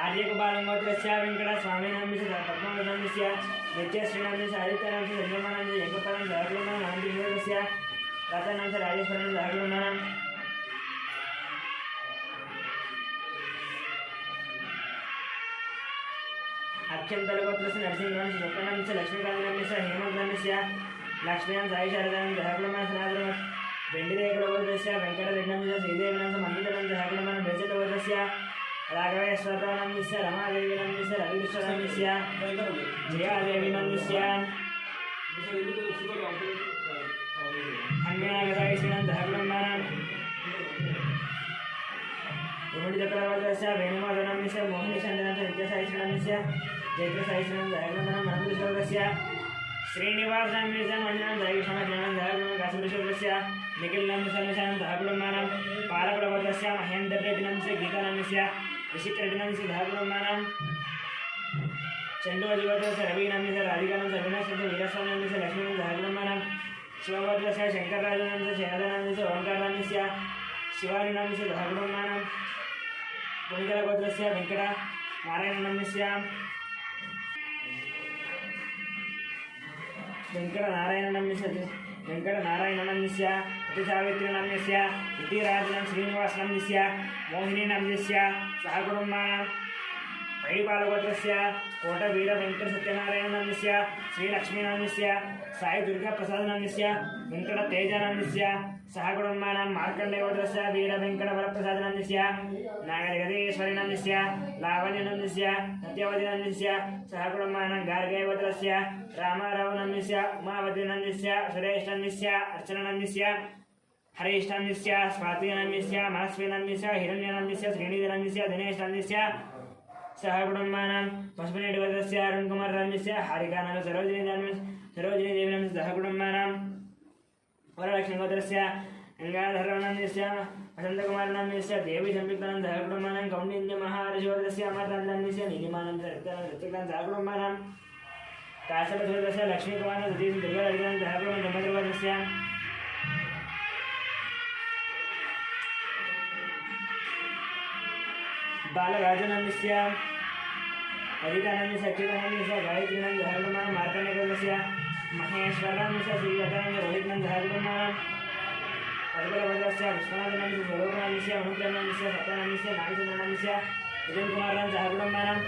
आर्यकुमारगोत्रस्य वेङ्कटस्वामिनाम्यस्य पद्मावतीनाम्यस्य नित्यश्रीनाम्यस्य आदित्यनाम्यस्य चन्द्रमानाम्यस्य यज्ञपालं सहकुटुम्बानां अनन्तगोत्रस्य रतनाम्यस्य राजेश्वरनां सहकुटुम्बानां अक्षन्तगोत्रस्य नरसिंहनाम्यस्य स्वप्नाम्यस्य लक्ष्मीकान्तनाम्यस्य हेमन्तनाम्यस्य लक्ष्मीनां साईशारदानां सहकुटुम्बानां सनातनं वेण्डिरेकगोत्रस्य वेङ्कटरेड्डनाम्यस्य श्रीदेवीनां मन्दिरनां सहकुटुम्बानां बेचलगोत्रस्य राघवेश्वरनाम्यस्य रमादेवीनाम्यस्य रविकृष्णनाम्यस्य जयादेवीनाम्यस्य गोत्रस्य वेणुमाधवनाम्यस्य मोहिनीचन्द्रनाथ नित्यसायिश्रीनाम्यस्य जैत्रसायिश्रीनाम दयागुणमनं मनोदृशोदस्य श्रीनिवासनाम्यस्य मण्डलं दयिषमज्ञानं दयागुणं काश्मीरशोदस्य निखिलनाम्यसन्निशानं दयागुणमानं पालकुलवर्गस्य महेन्द्ररेड्डिनाम्यस्य गीतानाम्यस्य ऋषिकरेड्डिनाम्यस्य दयागुणमानं चंडोजीवस्य रविनाम्यस्य राधिकानाम्यस्य अविनाशस्य वीरस्वामीनाम्यस्य लक्ष्मीनां दयागुणमानं शिववर्गस्य शंकरराजनाम्यस्य जयदानाम्यस्य ओंकारनाम्यस्य शिवानीनाम्यस्य दयागुणमानं पुण्यगोत्रस्य वेंकटनारायणनाम्यस्य वेंकटनारायणनाम्यस्य अतिसावित्रीनाम्यस्य इतिराजनां श्रीनिवासनाम्यस्य मोहिनीनाम्यस्य सहकुटुम्बानां वैपालगोत्रस्य कोटवीरवेंकटसत्यनारायणनाम्यस्य श्रीलक्ष्मीनाम्यस्य साई दुर्गाप्रसादनाम्यस्य वेंकटतेजनाम्यस्य सहकुटुम्बानां मार्कण्डेयगोत्रस्य वीरवेंकटवरप्रसादनाम्यस्य नागजगदीश्वरीनाम्यस्य लावण्यनाम्यस्य सत्यवतीनाम्यस्य सहकुटुम्बानां गार्गेयगोत्रस्य रामारावनाम्यस्य उमावतीनाम्यस्य सुरेशनाम्यस्य अर्चनानाम्यस्य हरेशनाम्यस्य स्वातिनाम्यस्य मनस्वीनाम्यस्य हिरण्यनाम्यस्य श्रीनिधिनाम्यस्य दिनेशनाम्यस्य सहकुटुम्बानां पशुपतिवर्गस्य अरुणकुमारनाम्यस्य हारिकानाम्यस्य सरोजिनीदेवीनाम्यस्य सहकुटुम्बानां वरलक्ष्मीगोत्रस्य गङ्गाधरनाम्यस्य वसन्तकुमारनाम्यस्य देवी संयुक्तानां सहकुटुम्बानां कौण्डिन्यमहार्षिवर्गस्य अमरनाथनाम्यस्य नीलिमानां सहकुटुम्बानां काश्यपवर्गस्य लक्ष्मीकुमारनां सतीश दुर्गाराधिकानां सहकुटुम्बानां ब्रह्मवर्गस्य बालराजनाम्यस्य अजितानाम्यस्य अच्युतानाम्यस्य गायत्रीनां दयागुणमानं मार्कण्डेयगोत्रस्य महेश्वरनाम्यस्य श्रीलतानां रोहितनां दयागुणमानं पद्मवर्गस्य विश्वनाथनाम्यस्य स्वरूपनाम्यस्य अनुप्रियनाम्यस्य सत्यनाम्यस्य नागचन्द्रनाम्यस्य विजयकुमारनां दयागुणमानं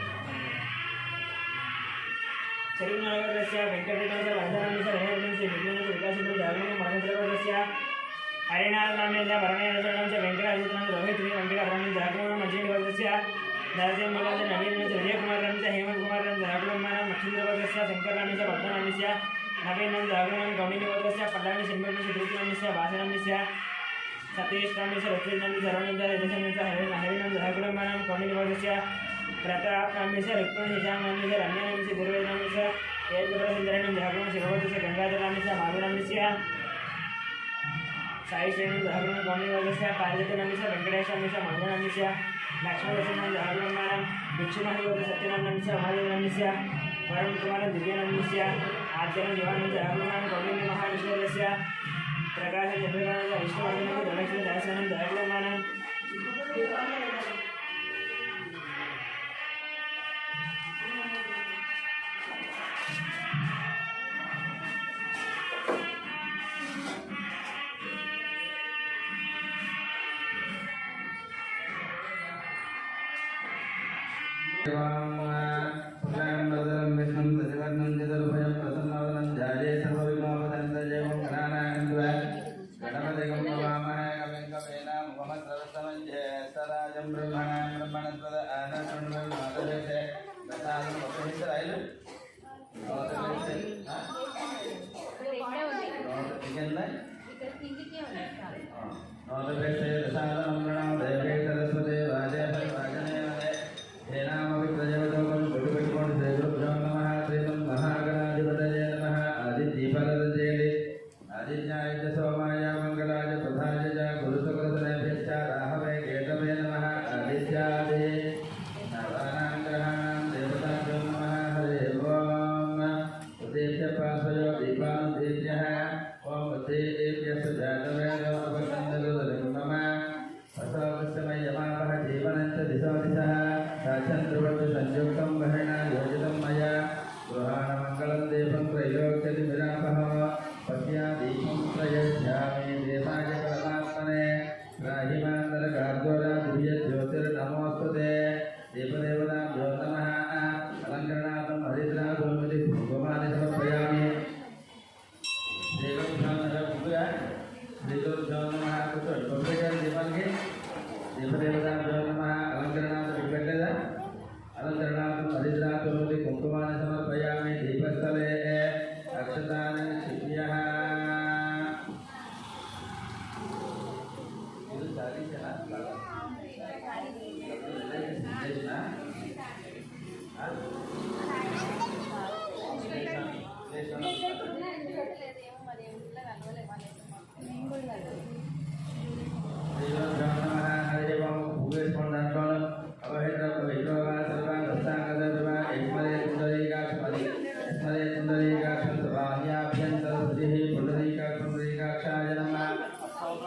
चरिमनगोत्रस्य वेंकटरेड्डिनाम्यस्य वरदनाम्यस्य रमेशनाम्यस्य विज्ञानस्य विकासनां दयागुणमानं महेन्द्रगोत्रस्य हरिनाथनाम्यस्य परमेश्वरनाम्यस्य वेंकटाजितनां रोहित्री वेंकटरमणं दयागुणमानं मञ्जीगोत्रस्य नरसिंहगोत्रस्य नवीननाम्यस्य विजयकुमारनाम्यस्य हेमन्तकुमारनां दयागुणमानं मच्छिन्द्रगोत्रस्य शंकरनाम्यस्य पद्मनाम्यस्य नवीननां दयागुणमानं गौणीगोत्रस्य पल्लावि सिंहनाम्यस्य प्रीतिनाम्यस्य वासनाम्यस्य सतीशनाम्यस्य ऋत्विजनाम्यस्य अरुणिन्द्रनाम्यस्य हरिनां दयागुणमानं गौणीगोत्रस्य प्रतापनाम्यस्य रुक्मिणीशामनाम्यस्य रम्यानाम्यस्य गुरुवेदनाम्यस्य तेजप्रसुन्दराणां दयागुणमानं शिवगोत्रस्य गङ्गाधरनाम्यस्य माधुनाम्यस्य साई श्रेणीं दयागुणमानं गौणीगोत्रस्य पारिजातनाम्यस्य वेंकटेशनाम्यस्य मधुनाम्यस्य लक्ष्मणदर्शनां दयागुणमानं भिक्षुमहागोत्रस्य सत्यनाम्यस्य महादेवनाम्यस्य वरुणकुमारं दिव्यनाम्यस्य आद्यनं जीवानं दयागुणमानं गौणीमहाविष्णुवर्गस्य प्रकाशचन्द्रकान्तस्य विष्णुवर्धनस्य धनलक्ष्मी दासानं दयागुणमानं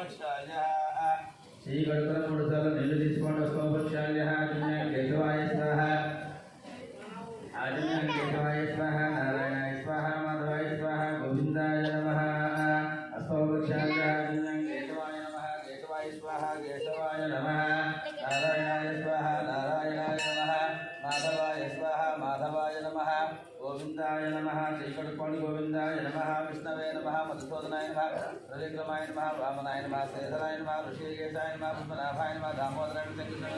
శ్రీ గడుపుల 3 సార్లు నీళ్లు తీసుకోండి. అస్తోపక్షాయ కేశవాయ స్వాహ, ఆజన్య కేశవాయ స్వాహ, నారాయణాయ స్వాహ, మాధవాయ స్వాహ, గోవిందాయ నమః. అస్తోపక్షాయ ఆజన్య కేశవాయ నమః, కేశవాయ స్వాహ, కేశవాయ నమః. నారాయణాయ స్వాహ, నారాయణాయ నమః. మాధవాయ స్వాహ, మాధవాయ నమః. గోవిందాయ నమః. శ్రీకడుకోండి. గోవిందాయ నమః. విష్ణవే నమః. మధుసూదనాయ నమః. త్రివిక్రమాయ నమః. వామనాయ నమః. శ్రీధరాయ నమః. ఋషికేశాయ నమః. పద్మనాభాయ నమః. దామోదరాయ నమః.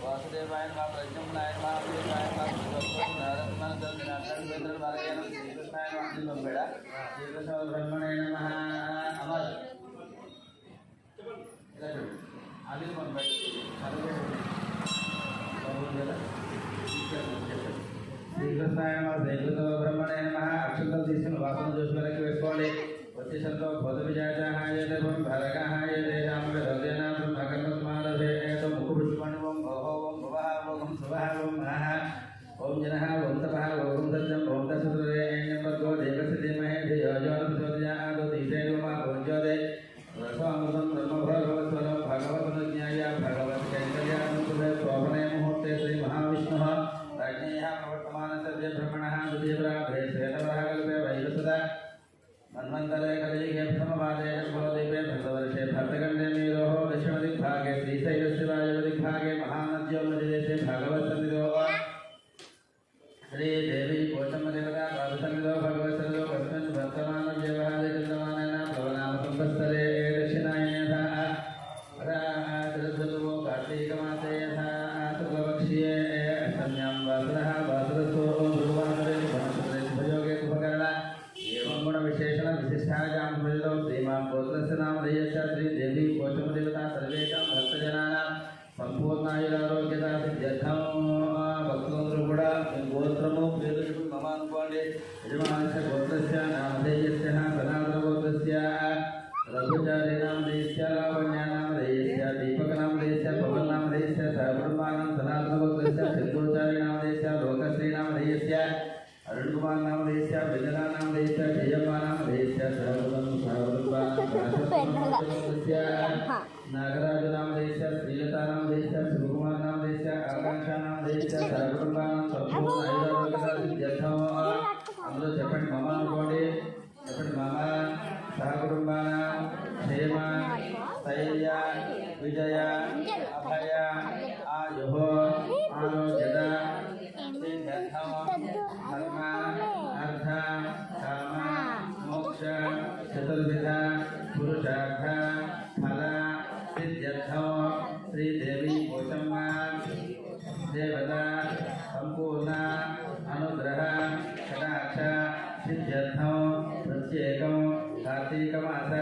వాసుదేవాయ నమః. ప్రద్యుమ్నాయ నమః. శ్రీకాయ నమః. శ్రీకృష్ణాయ నమః. శ్రీకృష్ణ బ్రహ్మణే నమః. అమర్ ఆది పంపై శ్రీకృష్ణాయ నమః. శ్రీకృష్ణ బ్రహ్మణే నమః. అక్షంతలు తీసుకుని వాసన చూసి వెనక్కి వేసుకోండి. వచ్చేసరితో బోధ విజయాయ దేవం భరగాయ దేశాం వేదేన బ్రహ్మకర్మస్మారభేతో ముఖ పుష్పాణి ఓం ఓహో ఓం భువః ఓం శుభః ఓం మహః ఓం జనః ఓం తపః ఓం సత్యం ఓం దశసురేణ్యం వర్గో దేవస్య ధీమహి ధియో యో న ప్రచోదయాత్ దీశేన మా భోజ్యోదే రసోమృతం బ్రహ్మభగవత్స్వరం భగవదనుజ్ఞాయ భగవత్ కైంకర్యానుకూలే శోభనే ముహూర్తే శ్రీ మహావిష్ణుః రాజ్ఞేయ ప్రవర్తమానస్య బ్రహ్మణః ద్వితీయప్రాభే శ్వేతవరः కల్పే వైవస్వత मन्वन्तरे कलियुगे प्रथमपादे शम्भोदीपे भक्तवर्षे भक्तगण्डे मेरोः दक्षिणदिग्भागे श्रीशैलस्य वायव्यदिग्भागे महानद्यो मध्यदेशे भागवत्सन्निधो श्रीदेवी पोषमदेवता पादसन्निधो भगवत्सन्निधो कस्मिन् वर्तमानव्यवहारे चन्द्रमानेन भवनामसंवत्सरे दक्षिणायने यथा तिरुद्धुवो कार्तीकमासे यथा शुक्लपक्ष्ये अष्टम्यां वासरः वासरसो गुरुवासरे शुभनक्षत्रे शुभयोगे शुभकरण विशेषण विशिष्टायां प्रजलो श्रीमां गोत्रस्य नामधेयस्य श्रीदेवी पोषमदेवता सर्वेषां भक्तजनानां संपूर्णायुरारोग्यता सिद्ध्यर्थं भक्तों కూడా గోత్రము పేరు మమానుకోండి. యజమానస్య గోత్రస్య నామధేయస్య సనాతన గోత్రస్య రఘుచారి నామధేయస్య లావణ్య నామధేయస్య దీపక నామధేయస్య పవన్ నామధేయస్య సహకుటుంబానాం సనాతన గోత్రస్య చంద్రోచారి నామధేయస్య లోకశ్రీ నామధేయస్య अरुण कुमार नाम देश विजया नाम देश जयम्मा नाम देश नागराज नाम देश श्रीलता नाम देश शिवकुमार नाम देश आकांक्षा नाम देश सर्वकुटुंबा अंदर చెప్పండి మామ అనుకోండి. చెప్పండి మామ సహకుటుంబా క్షేమ స్థైర్య విజయ అభయ ఆయుః ఆరోగ్యత धर्म अर्थ काम मोक्ष चतुर्विध पुरुषार्थ फल सिद्ध्यर्थो श्रीदेवी पोषम्मा देवता संपूर्ण अनुग्रह कटाक्ष सिद्ध्यर्थो प्रत्येकं कार्तीकमास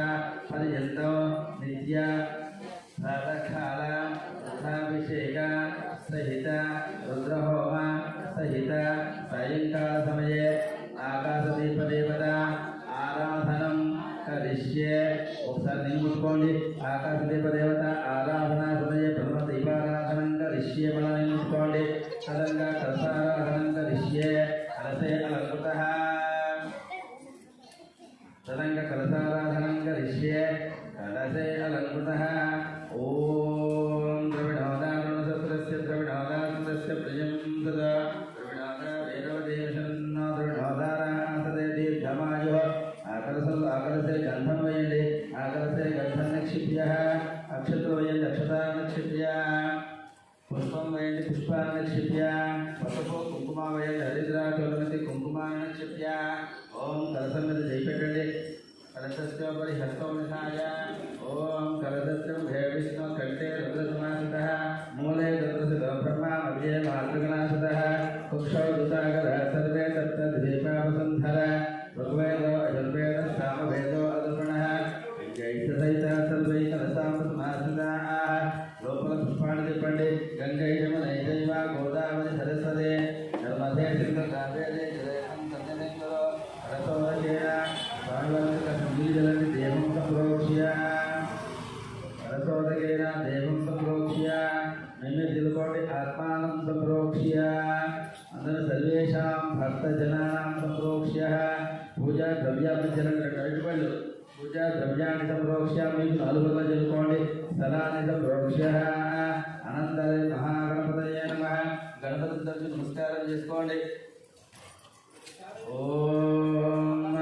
पर्यन्तो नित्य प्रातःकाल रुद्राभिषेक सहित रुद्रहोम सहित सायंकाल समये आकाशदीप देवता आराधनं करिष्ये. ఒకసారి నిలుచుకోండి. ఆకాశదీప దేవత ఆరాధన సమయే ప్రథమ దీపారాధనం కరిష్యే. మళ్ళీ నిలుచుకోండి. తదంగా కలసారాధనం కరిష్యే. కలసే అలంకృతః తదంగా కలసారాధనం కరిష్యే. కలసే అలంకృతః. ఓం ద్రవిణోదారుణసత్రస్య ద్రవిణోదారుణస్య ప్రియం సదా आकलसे गंधम वयंడి. आकलसे गंधम निक्षिप्य अक्षतो वयंడి. अक्षता निक्षिप्य पुष्पम वयंడి. पुष्पान् निक्षिप्य पसुपो कुंकुम वयंడి. हरिद्राचोलमति कुंकुम निक्षिप्य ओम कलसमिति जयपेट्टंడి. कलशस्योपरि हस्तो निधाय ओम कलशस्यं हे विष्णु कंठे रुद्रसमासितः मूले रुद्रसितो ब्रह्मा मध्ये मातृगणासितः कुक्षौ दुतागरः सर्वे तत्तद्दीपावसन्धर ऋग्वेदो यजुर्वेदो सामवेदो अदर्पणः जैतसहितः सर्वै कलशामसमासिताः लोपलपुष्पाणि तिप्पण्डि गङ्गै यमुनै चैव गोदावरी सरस्वती नर्मदे सिन्धु कावेरी जलेऽहं सत्यनेश्वरो रसोदकेन स्वामिवर्तकसंगीजलति देवं सम्प्रोक्ष्य रसोदकेन देवं పూజా ద్రవ్యాన్ని సంప్రోక్ష్య మీకు నాలుగుగా చెప్పుకోండి. స్థలాన్ని సంప్రోక్ష్య అనంతరే మహాగణపతయే నమః. గణపతి తరచు నమస్కారం చేసుకోండి. ఓం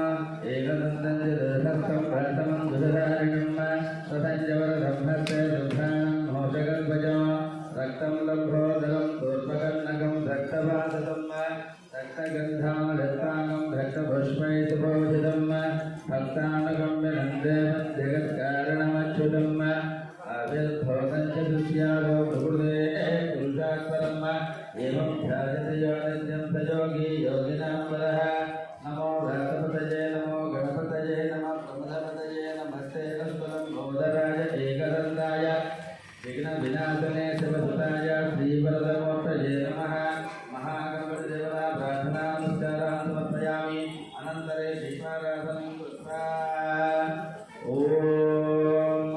ఏకదంతం చతుర్హస్తం ప్రథమం దుర్ధారిణం తతంజవరదం హస్తే దుర్ధానం మోషగల్భజం రక్తం లంబోదరం దూర్భకర్ణకం రక్తవాసతం రక్తగంధామలతాంగం రక్తపుష్పై సుభోజితం భక్తానకం వినందేవం జగత్కారణమచ్యుతం ఆవిర్భవతం చ దుష్యాలో ప్రకృతే పురుషాత్పరం ఏవం ధ్యాయతే యో నిత్యం స యోగి యోగినాం వరః. నమో వ్యాసపతయే నమో గణపతయే నమః ప్రమదపతయే నమస్తే కస్మలం బోధరాయ ఏకదంతాయ విఘ్న వినాశనే శివసుతాయ శ్రీవరదమూర్తయే నమః. మహాగణపతి దేవత ప్రార్థనా నమస్కారాన్ సమర్పయామి. అనంతరే దీపారాధనం కృత్వా ఓం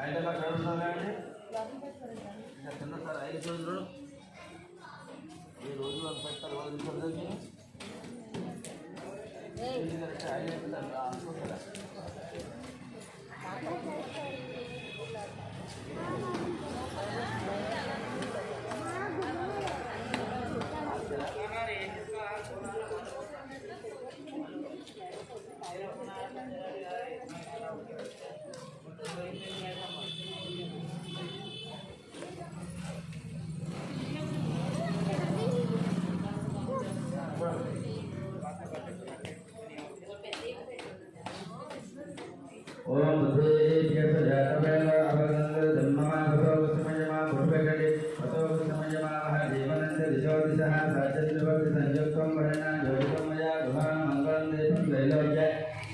ఐదవ చదువుతున్నారండి. కింద సార్ 5 చదువులు ఈ రోజు వాళ్ళు పెట్టారు. వాళ్ళు చదువుతుంది ఓం బుద్ధేభ్యః జాతవేల అపగంగ ధమ్మమాభతో సమయమా పుష్పకటి అతో సమయమాః జీవనంత దిశో దిశః సాచత్రివర్తి సంయుక్తం వరేణ యోగితం మయా గుహాం మంగళం దేవం త్రైలోక్య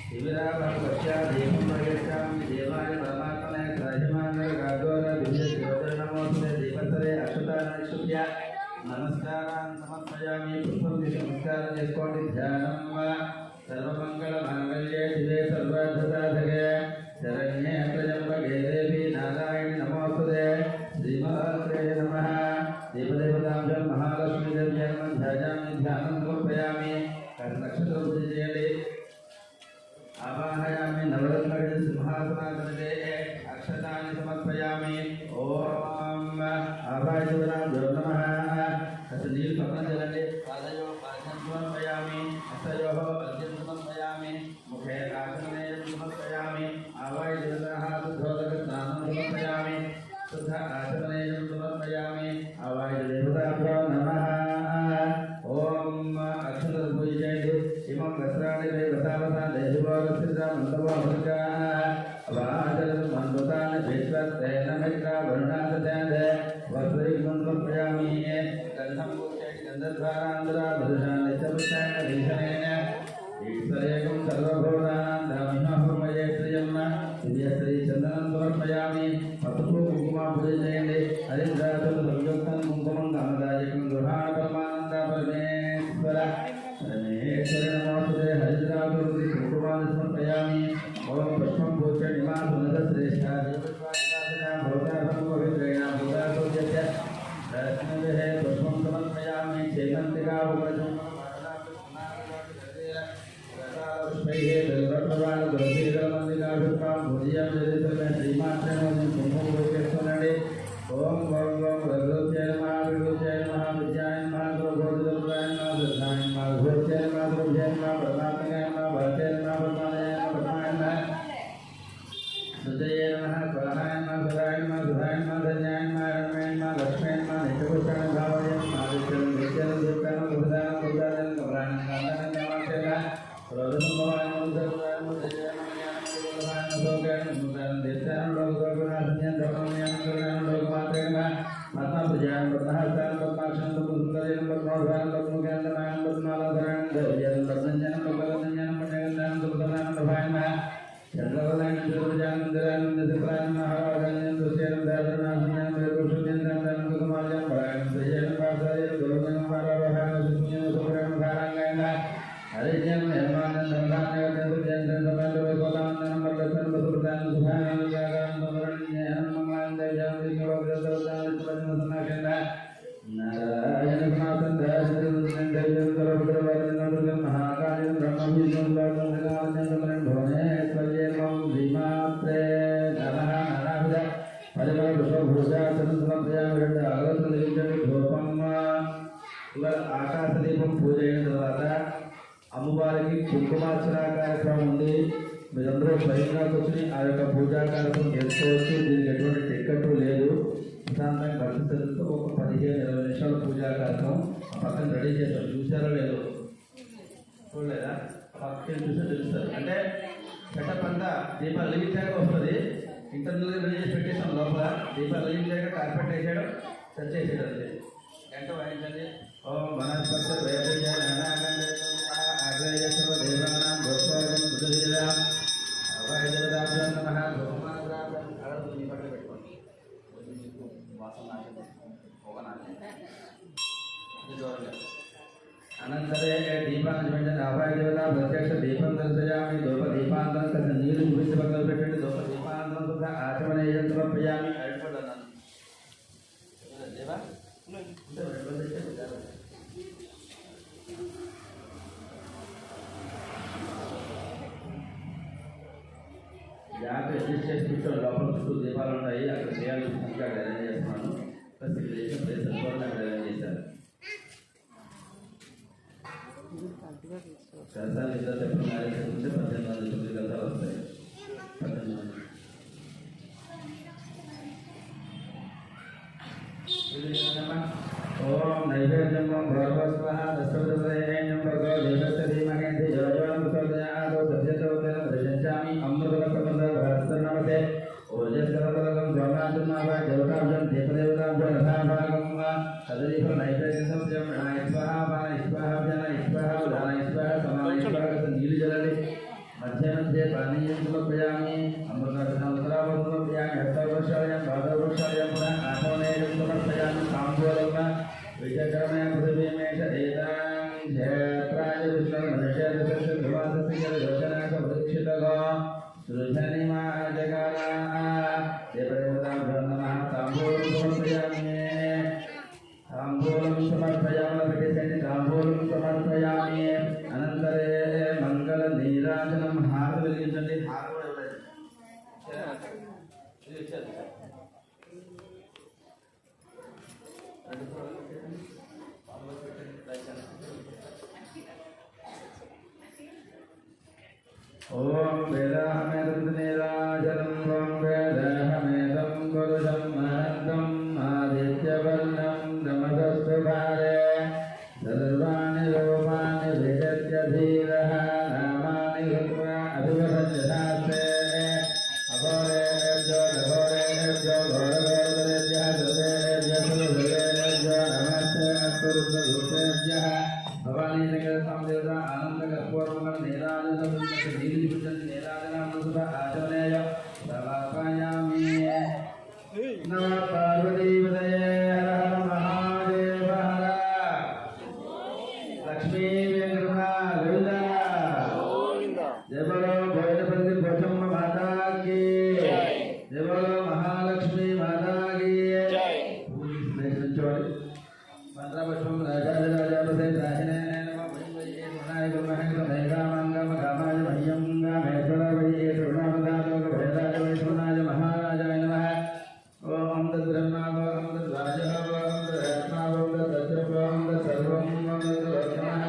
శిబిరాభం పశ్యా దేవం ప్రయచ్ఛామి దేవాయ పరమాత్మనే సాయమాంగ గాగోర దివ్య జ్యోతిర్నమోస్తుతే దీపత్తరే అక్షతానక్షుభ్య నమస్కారాన్ సమర్పయామి. పుష్పం తీసి నమస్కారం చేసుకోండి. ధ్యానం సర్వమంగళ మంగళ్యే శివే సర్వార్థసాధకే శరణ్యే త్రయంబకే దేవి నారాయణి నమోస్తుతే. శ్రీమహాత్రే నమః. దేవదేవతాభ్యం మహాలక్ష్మీ దేవ్యై నమః. ధ్యాయామి ధ్యానం సమర్పయామి. నక్షత్ర పూజ చేయండి. ఆవాహయామి నవరత్నగణ సింహాసనాగణే అక్షతాన్ని సమర్పయామి. ఓం ఆభాయశివరాభ్యో నమః. అసలు నీళ్ళు పక్కన చేయండి. పాదయో పాదం సమర్పయామి. హస్తయో అర్ఘ్యం సమర్పయామి. ముఖే ఆచమనేయం సమర్పయామి. ఆవాయశివరాः శుద్ధోదక స్నానం సమర్పయామి. శుద్ధ ఆచమనేయం సమర్పయామి. ఆవాయదేవతాభ్యో నమః. ఓం అక్షతలు పూజ చేయండి. ఇమం వస్త్రాణి వసావసా దేశివోరస్థిత మంతవోహృకా వాచరం మందుతాని విశ్వస్తేన మిత్ర వరుణాసతేన వస్త్రీకం సమర్పయామి. గంధం పూజేయండి. గంధద్వారాంధ్ర భుజాన్ని చతుర్థేన భీషణేన ఈశ్వరేకం సర్వభూతానాం ధామినోహమయే శ్రియం దివ్యశ్రీ చందనం సమర్పయామి. పసుపు కుంకుమ పూజ చేయండి. హరిద్రాసులు సంయుక్తం కుంకుమం కామదాయకం గృహాణ పరమానంద పరమేశ్వర పరమేశ్వర నమోస్తుతే. హరిద్రాసులు కుంకుమాన్ని సమర్పయామి. ఓం పుష్పం పూజ శ్రేష్ఠ భూతాభూతేణ భూతాసోద్యస్య దర్శనవిహే పుష్పం సమర్పయామి. చేమంతికా శ్రీమాత్రేనండి. ఓం ఓం ఓం రఘుత్యై నమః. విష్ణుత్యై నమః. విద్యాయ నమః. గోధురాయ నమః. దుర్గాయ నమః. ఘోత్యై నమః. ప్రభుజయ నమః. పరమాత్మనే నమః. భరతే నమః. పరమానయ నమః. పరమాయ నమః. సుజయ నమః. స్వాహాయ నమః. సుధాయ నమః. సుధాయ నమః. ధన్యాయ నమః. రమ్యాయ నమః. లక్ష్మీ నమః. నిత్యపుష్పాయ భావయ నమః. ఆదిత్యం నిత్యం దుర్గాయ దుర్గాయ దుర్గాయ కమలాయ కాంతాయ నమః. రోదనమోహాయ నమః. సర్వాయ నమః. జయ నమః. జ్ఞాన సోగాయ నమః. దేశాయ లోకగుణాసన్యం ధర్మమయం కరుణాయ లోకమాత్రే నమః. మాతా ప్రజాయ పద్మహస్తాయ పద్మాక్షం సుందరేణ పద్మోధాయ పద్మగంధమాయ పద్మాలాధరాయ దర్జనం పద్మజనం పద్మజనం పుణ్యగంధాయ సుప్రధాన ప్రభాయ నమః. చంద్రవదన చంద్రజానందరానంద శివాయ నమః. రాజానంద దుశ్చేరం దారుణాసన్యం వేరుషుద్యంతం ధర్మకుమార్యం భయాయం శ్రీజనం పార్సాయం గురుగణం వారావహాయ సుజ్ఞం సుప్రణ ధారాంగాయ నమః. హరిజనం నిర్మాణం ధాన్యం దుర్జనం సమయంలో కోలానందనం వరలక్ష్మణ బసుదాన సుభాయం జాగారం సమరణ్యం మంగళం దేవం దివ్యవగ్రదవదాన సుభజన సనాకేంద్ర నారాయణ గుణాసంధ్య శ్రీ దైవం సర్వభద్రవ ఆకాశ దీపం పూజ అయిన తర్వాత అమ్మవారికి కుంకుమార్చన కార్యక్రమం ఉంది. మీరందరూ స్వయంగా కూర్చుని ఆ యొక్క పూజా కార్యక్రమం చేసుకోవచ్చు. దీనికి ఎటువంటి టికెట్ లేదు. ప్రశాంతంగా భక్తులతో ఒక 15-20 నిమిషాల పూజా కార్యక్రమం ఆ పక్కన రెడీ చేస్తారు. చూసారో లేదు చూడలేదా? పక్కన చూస్తే తెలుస్తారు. అంటే సెటప్ అంతా దీపాలు వెలిగించాక వస్తుంది. ఇంటర్నల్గా రెడీ చేసి పెట్టేసాం. లోపల దీపాలు వెలిగించాక కార్పెట్ వేసాడు, సెట్ చేసాడు. అంతే గంట వాయించండి. ఓం వనస్పతి అనంతరే దీపాన్ని పెట్టండి. అభయ దేవత ప్రత్యక్ష దీపం దర్శయామి. దూప దీపాంతరం కదా నీరు చూపించి పక్కన పెట్టండి. దూప దీపాంతరం కూడా ఆచమనీయం సమర్పయామి. అడుగుతున్నాను దేవా యాభై అడ్జస్ట్ చేసి కూర్చొని లోపల చుట్టూ దీపాలు ఉంటాయి. అక్కడ చేయాలి ఇంకా అరేంజ్ చేస్తున్నాను. ప్లస్ ఇక్కడ చేసిన ప్లేసెస్ కూడా అక్కడ అరేంజ్ చేశారు. కలసాలు ఇద్దరు ఎప్పుడు మ్యారేజ్ చేసుకుంటే 18 కలసాలు వస్తాయి. 18 ఓం నైవేద్యం భగవస్వః దశవదయం భగవ దేవస్య ధీమహి ధియోయోనం ప్రచోదయాత్ సత్యతోతేన ప్రశంసామి. అమృతవస్త్రమంద భరతనమతే ఓజస్కరకరం జోనాదునావ దేవతాభ్యం దీపదేవతాభ్యం రథాభాగం తదీప నైవేద్యం సంప్రజం ప్రణాయ స్వాహ పాన స్వాహ జన స్వాహ ఉదాన స్వాహ సమాన స్వాహ నీళ్ళు జలని మధ్య మధ్య పానీయం సమర్పయామి. అమృతవస్త్రం సమర్పయామి. హస్తవృక్షాలయం పాదవృక్షాలయం పునః ఆచమనేయం సమర్పయామి. తాంబూలం విజయకరమయ పృథివీమేష ఏతాం క్షేత్రాయ విష్ణుర్మనుష్యదశస్య ధ్రువాసస్య యోజనాక వృక్షితగో సృజనిమాజగార దేవదేవతాభ్యో నమః. తాంబూలం సమర్పయామి. తాంబూలం సమర్పయామి. పెట్టేసండి. తాంబూలం సమర్పయామి. అనంతరే మంగళ నీరాజనం. హారతి వెలిగించండి. హారతి కూడా ఓం వేదాహమేదం నీరాజనం. ఓం వేదాహమేదం పురుషం మహంతం ఆదిత్యవర్ణం నమదస్తు భారే సర్వాణి రూపాణి విజత్య ధీరః నామాని హృత్వా అభివదత్య శాస్త్రే అఘోరేభ్యో ఘోరేభ్యో ఘోరఘోరభ్యः ధృతేభ్యः సురభృతేభ్యో నమస్తే అస్మరుద్భ్యः. భవానీ నగర సందేవ ఆనంద కర్పూరమంగళ నీరాజన నీరు చూపించండి. నీరాజన ఆచమనేయ సమర్పయామి. నమ పార్వతీపతయే హర హర మహాదేవ హర. లక్ష్మీ వెంకటరమణ గోవింద. జయ బలో భోజపతి భోజమ్మ మాతాకి. జయ బలో మహాలక్ష్మి మాతాకి. నుంచోండి. మంత్రపుష్పం రాజాధిరాజాపతే రాహినే నమ వైవయ్యే గుణాయ గుణమహంగ మేఘామంగమ కామాయ మహ్యంగ మేశ్వర వయ్యే కరుణామదాలోక భేదాయ వైష్ణవాయ మహారాజాయ నమః. ఓం తద్బ్రహ్మ ఓం తద్వాజ ఓం తద్రత్మ ఓం తద్సత్యం ఓం తత్సర్వం ఓం తద్వర్ధనః.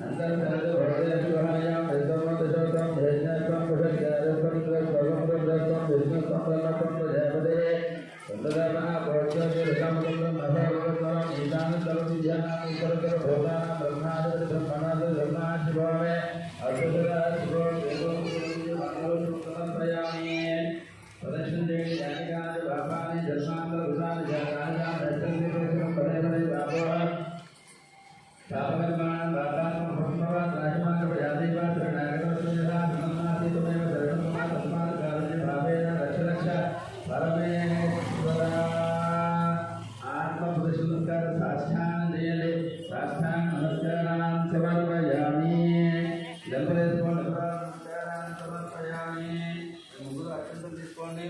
అంతర్ధనదు భోజేశ్వరాయం విశ్వమతశోతం భేజ్ఞత్వం పుషత్యాదత్వం త్వగం త్వగం విష్ణుత్వం బ్రహ్మత్వం దేవదే సందర్భః భోజ్యోతిర్గమనం నభవత్వం ఈశానతరం విద్యానాం ఈశ్వరకర భోగానాం బ్రహ్మాది బ్రహ్మణాది బ్రహ్మాది భవే అద్భుతరా శుభో దేవం మంగళం సమర్పయామి. ప్రదక్షిణ చేయండి. జాతికాని పాపాని జన్మాంతర కృతాని జాతాని నైష్కర్మ్యం పదే పదే పాపో పాపకర్మాణం పాపాత్మ భస్మవాన్ రాజమాన ప్రజాదేవా శరణాగతవత్సలయా బ్రహ్మనాథీతమేవ శరణమా తస్మాత్ కారుణ్య భావేన రక్ష రక్ష పరమేశ్వర. ఆత్మ పురుషనమస్కార సాష్టాంగం చేయండి. సాష్టాంగ నమస్కారాన్ సమర్పయామి. దంపలేసుకోండి. నమస్కారాన్ని సమర్పయామి. ముగ్గురు అక్షంతలు తీసుకోండి.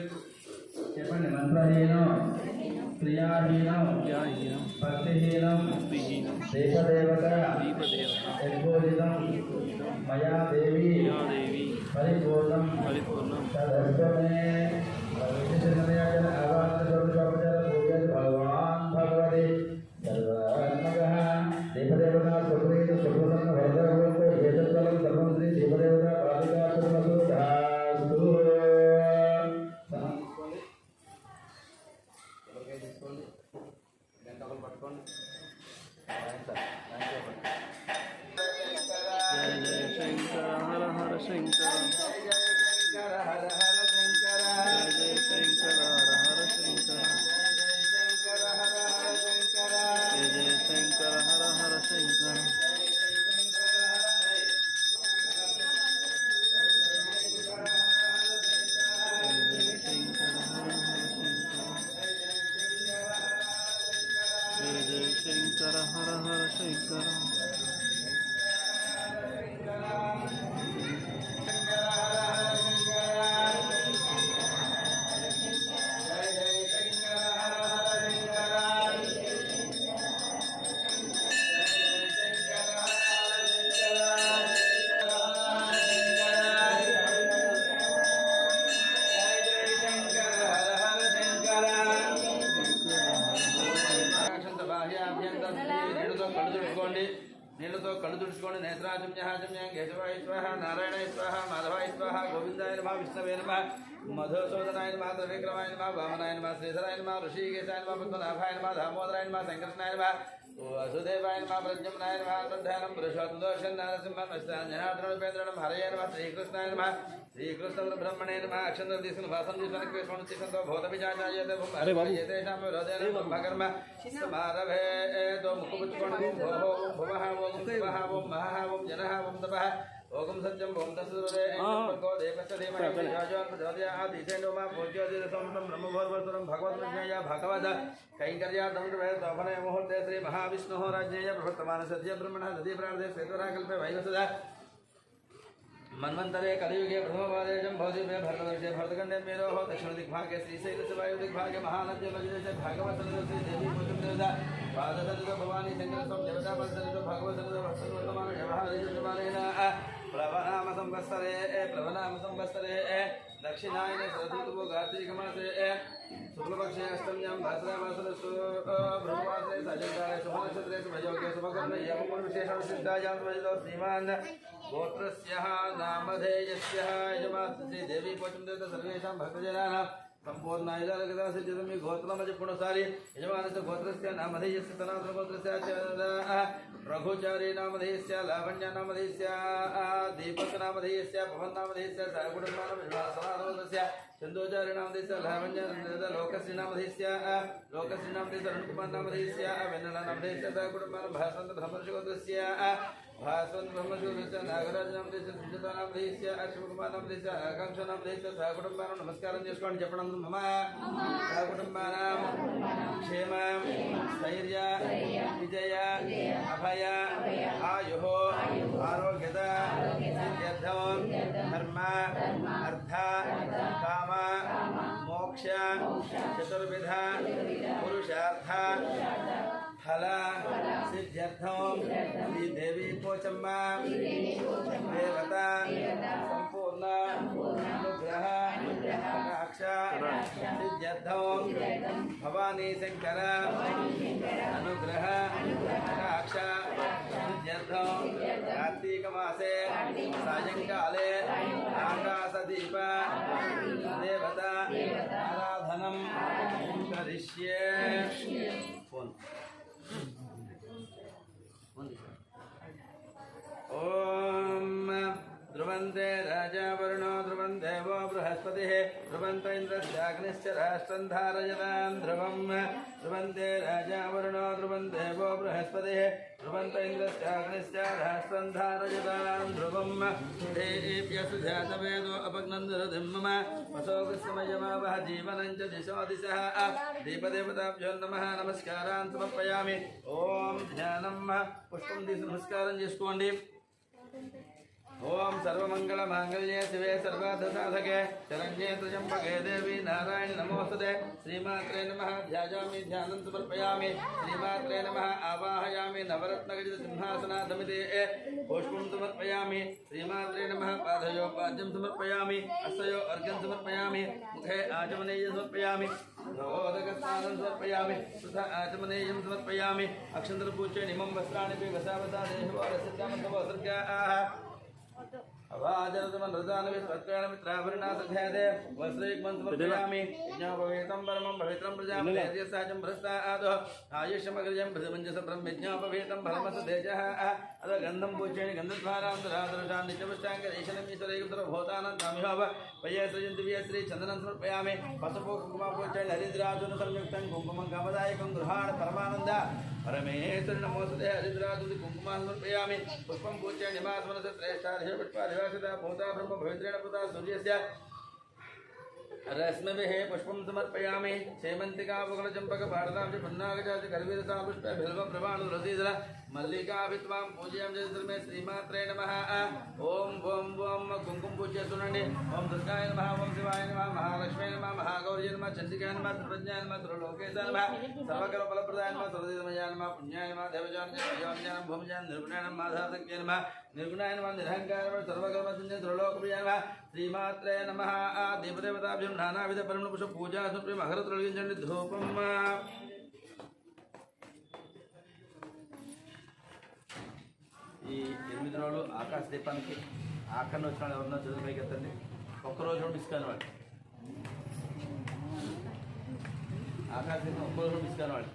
చెప్పండి. మంత్రహీనం క్రియాహీనం భక్తిహీనం దీపదేవత యజ్ఞోదితం మయా దేవి పరిపూర్ణం తదస్తమే భగవాన్ భగవతి సర్వాత్మకః దీపదేవత సుప్రీత సుప్రసన్న వరదభవంతు ఏతత్ఫలం సర్వం శ్రీ దీపదేవత పాదుకాసుమస్తు ధాస్తు. తీసుకోండి గంటలు పట్టుకోండి. जय शंकर हर हर शंकर జయ శంకర హర హర శంకర जय शंकर हर हर शंकर శంకర హర హర శంకర जय शंकर हर हर शंकर जय शंकर हर हर शंकर जय शंकर हर हर शंकर నీళ్ళతో కళ్ళు తుడుచుకోండి. నేత్రాజమ్యాజమ్యం కేశవాయ స్వాహ నారాయణాయ స్వాహ మాధవాయ స్వాహ గోవిందాయ నమః విష్ణవే నమః మధుసూదనాయ నమః త్రివిక్రమాయ నమః వామనాయ నమః శ్రీధరాయ నమః ఋషికేశాయ నమః పద్మనాభాయ నమః దామోదరాయ నమః సంకర్షణాయ నమః వసుదేవాయ నమః ప్రద్యుమ్నాయ నమః శ్రద్ధానం పురుషోత్తమదోషం నరసింహం హరయ నమః శ్రీకృష్ణాయ నమః శ్రీకృష్ణ బ్రహ్మణే నమః అక్షంతరం తీసుకుని వాసం తీసుకుని వేసుకోండి. తీసుకుంటూ భూతవిజాకర్మ సమారభేతో ముక్కుపుచ్చుకోండి. ఓం భువః ఓం శివః ఓం మహః ఓం జనః ఓం తపః ఓం సత్యం ఓం తస్సుదే దేవస్య ధీమహి ప్రచోదయాత్ బ్రహ్మభోర్వతురం భగవద్విజ్ఞేయ భగవద కైంకర్యార్థం తోఫనయ ముహూర్తే శ్రీ మహావిష్ణుః రాజ్ఞేయ ప్రవర్తమాన సత్య బ్రహ్మణ సతీ ప్రార్థే శ్వేతరాకల్పే వైవసుదా मन्वंतरे कलियुगे प्रथमपादेशं भवति भरतवर्षे भरतखंडे मेरोः दक्षिणदिग्भागे श्रीशैलस्य वायुदिग्भागे महानद्यमजिदेशे भागवतसंस्कृते देवी पूजनदेवता पादसंस्कृत भवानी शंकरस्वामी देवता पदसंस्कृत भगवतसंस्कृत वत्सवर्तमान व्यवहारदेशमानेन प्लवनाम संवत्सरे दक्षिणायने शरदृतुः कार्तिकमासे शुक्लपक्षे अष्टम्यां भाद्रमासस्तु ब्रह्मवासरे सजन्तारे शुभनक्षत्रे शुभयोगे शुभकर्मे यममुनिविशेषविशिष्टायां समजितो श्रीमान् गोत्रस्य नामधेयस्य यजमात्री देवी पोचन्देत सर्वेषां भक्तजनानां संपूर्णायुधारगता सिद्धितमी गोत्रमजि पुनसारी यजमानस्य गोत्रस्य नामधेयस्य सनातनगोत्रस्य रघुचारी नामधेयस्य लावण्य नामधेयस्य दीपक नामधेयस्य पवन नामधेयस्य सनातनगोत्रस्य चंदोचारी नामधेयस्य लावण्य लोकश्री नामधेयस्य अरुणकुमार नामधेयस्य वेन्नला नामधेयस्य कुटुंबान भास्वंत ब्रह्मर्षिगोत्रस्य भास्वंत ब्रह्मर्षिगोत्रस्य नागराज नामधेयस्य सुजाता नामधेयस्य अश्वकुमार नामधेयस्य आकांक्ष नामधेयस्य कुटुंबान नमस्कारं చేసుకోండి. చెప్పండి మమ కుటుంబానాం క్షేమ స్థైర్య విజయ అభయ ఆయుః ఆరోగ్యత సిద్ధ్యర్థం ధర్మ అర్థ కామ మోక్ష చతుర్విధ పురుషార్థ ఫల సిద్ధ్యర్థం శ్రీ దేవి పోచమ్మ దేవత సంపూర్ణ అనుగ్రహ కటాక్ష సిద్ధ్యర్థం భవానీ శంకర అనుగ్రహ కటాక్ష సిద్ధ్యర్థం కార్తీక మాసే సాయంకాలే ఆకాశదీప దేవత ఆరాధనం కరిష్యే. ओम ध्रुवन्ते राजा वरुणो ध्रुवं देवो बृहस्पतिः ध्रुवन्त इन्द्रस्याग्निश्च राष्ट्रं धारयतां ध्रुवं ध्रुवन्ते राजा वरुणो ध्रुवं देवो बृहस्पतिः ध्रुवन्त इन्द्रस्याग्निश्च राष्ट्रं धारयतां ध्रुवं देव्यसु जातवेदो अपग्नन्दरधिं मम वसोकृष्णमयमावह जीवनं च दिशो दिशः दीपदेवताभ्यो नमः नमस्कारान् समर्पयामि. ओम ध्यानं पुष्पं తీసి నమస్కారం చేసుకోండి. ओम सर्वमंगलमांगल्ये शिवे सर्वार्थसाधके शरण्ये त्र्यंबके देवी नारायणि नमोस्तुते श्रीमात्रे नमः ध्यायामि ध्यानं समर्पयामि श्रीमात्रे नमः आवाहयामि नवरत्नखचित सिंहासनाधमिते पुष्पं समर्पयामि श्रीमात्रे नमः पादयो पाद्यं समर्पयामि हस्तयो अर्घ्यं समर्पयामि मुखे आचमनेयं समर्पयामि धोदकस्नानं समर्पयामि तथा आचमनेयं समर्पयामि अक्षन्तरपूज्य निमं वस्त्राणि वसावता देहवारसिद्धामन्तवसर्गाः अवाजनतमन रजानवि सत्यान मित्राभरणासध्यादे वस्त्रैकमं समर्पयामि यज्ञोपवेतं परमं पवित्रं प्रजापतेर्य साजं भ्रष्टा आदो आयुष्यमग्रजं भृतमञ्जस ब्रह्मज्ञोपवेतं फलमसदेजः अद गन्धं पूज्येन गन्धद्वारान्तरादर्शान् नित्यपुष्टाङ्गदेशनमीश्वरैकतरभूतानां तामिहोव वयसृजं दिव्यश्री चन्दनं समर्पयामि पशुपो कुङ्कुमपूज्येन हरिद्राजुन संयुक्तं कुङ्कुमं कामदायकं गृहाण परमानन्द परमेश्वर नमोस्तुते हरिद्राजुन कुङ्कुमान् समर्पयामि पुष्पं पूज्य निमासमनस श्रेष्ठार्घ्य पुष्पाधिवासिता भूता ब्रह्म पवित्रेण पुता सूर्यस्य रश्मिभिः पुष्पं समर्पयामि सेमन्तिका पुगलचम्पक पाडलाब्ज पन्नागजाति कर्वीरसा पुष्प बिल्व प्रभानु रसीदल मल्लिकाभि त्वां पूजयामि जयश्रीमे श्रीमात्रे नमः ओम ओम ओम कुंकुम पूज्य सुनंడి ओम दुर्गाय नमः ओम शिवाय नमः महालक्ष्मी नमः महागौरी नमः चंडिकाय नमः सर्वज्ञाय नमः त्रिलोकेशाय नमः सर्वकर्म फलप्रदाय नमः सर्वदेवमयाय नमः पुण्याय नमः देवजानज्ञानं भूमजानं निर्गुणाय नमः माधवतज्ञाय नमः निर्गुणाय नमः निरहंकाय नमः सर्वकर्मजन्य त्रिलोकप्रियाय नमः श्रीमात्रे नमः देवदेवताभ्यो नानाविध परमपुरुष पूजा सुप्रीम अहरत रलिंचंడి ధూపం ఈ 8 రోజులు ఆకాశ దీపానికి ఆకరణ వచ్చిన వాళ్ళు ఎవరన్నా చదువు పైకి ఎత్తండి ఒక్కరోజు కూడా మిస్ కాని వాళ్ళు ఆకాశ దీపం ఒక్కరోజు మిస్ కాని వాళ్ళు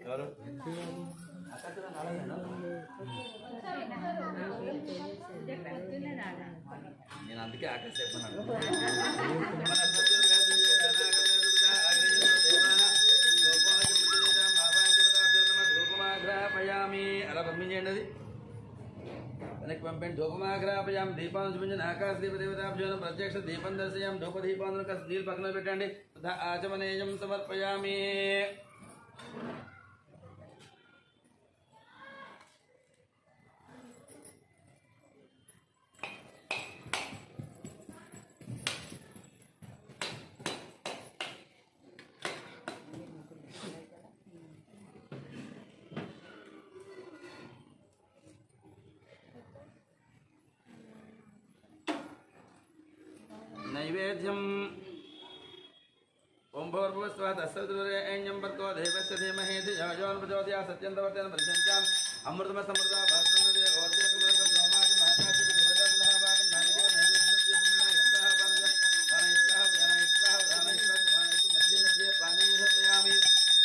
ఎవరు నేను అందుకే ఆకాశ చెప్పన్నాను అలా పంపించండి అది వెనక్కి పంపండి ధూపమాగ్రాపయాం దీపాలను చూపించండి ఆకాశ దీప దేవతాభ్యోనం ప్రత్యక్ష దీపం దర్శయాం ధూపదీపాలను కాస్త నీళ్ళు పక్కన పెట్టండి తథా ఆచమనేయం సమర్పయామి नैवेद्यम ओम भूर्भुवस्वः तस्सवितुर्वरेण्यं भर्गो देवस्य धीमहि धियो यो न प्रचोदयात् सत्यन्तवर्तेन परिचञ्चाम् अमृतमस्तमृता भास्करमदे ओर्जेसुमृतं सोमासि महाकाशि देवतासुलः भागं नानिको नैवेद्यं मुनिः स्वाहा मध्ये मध्ये पानी समर्पयामि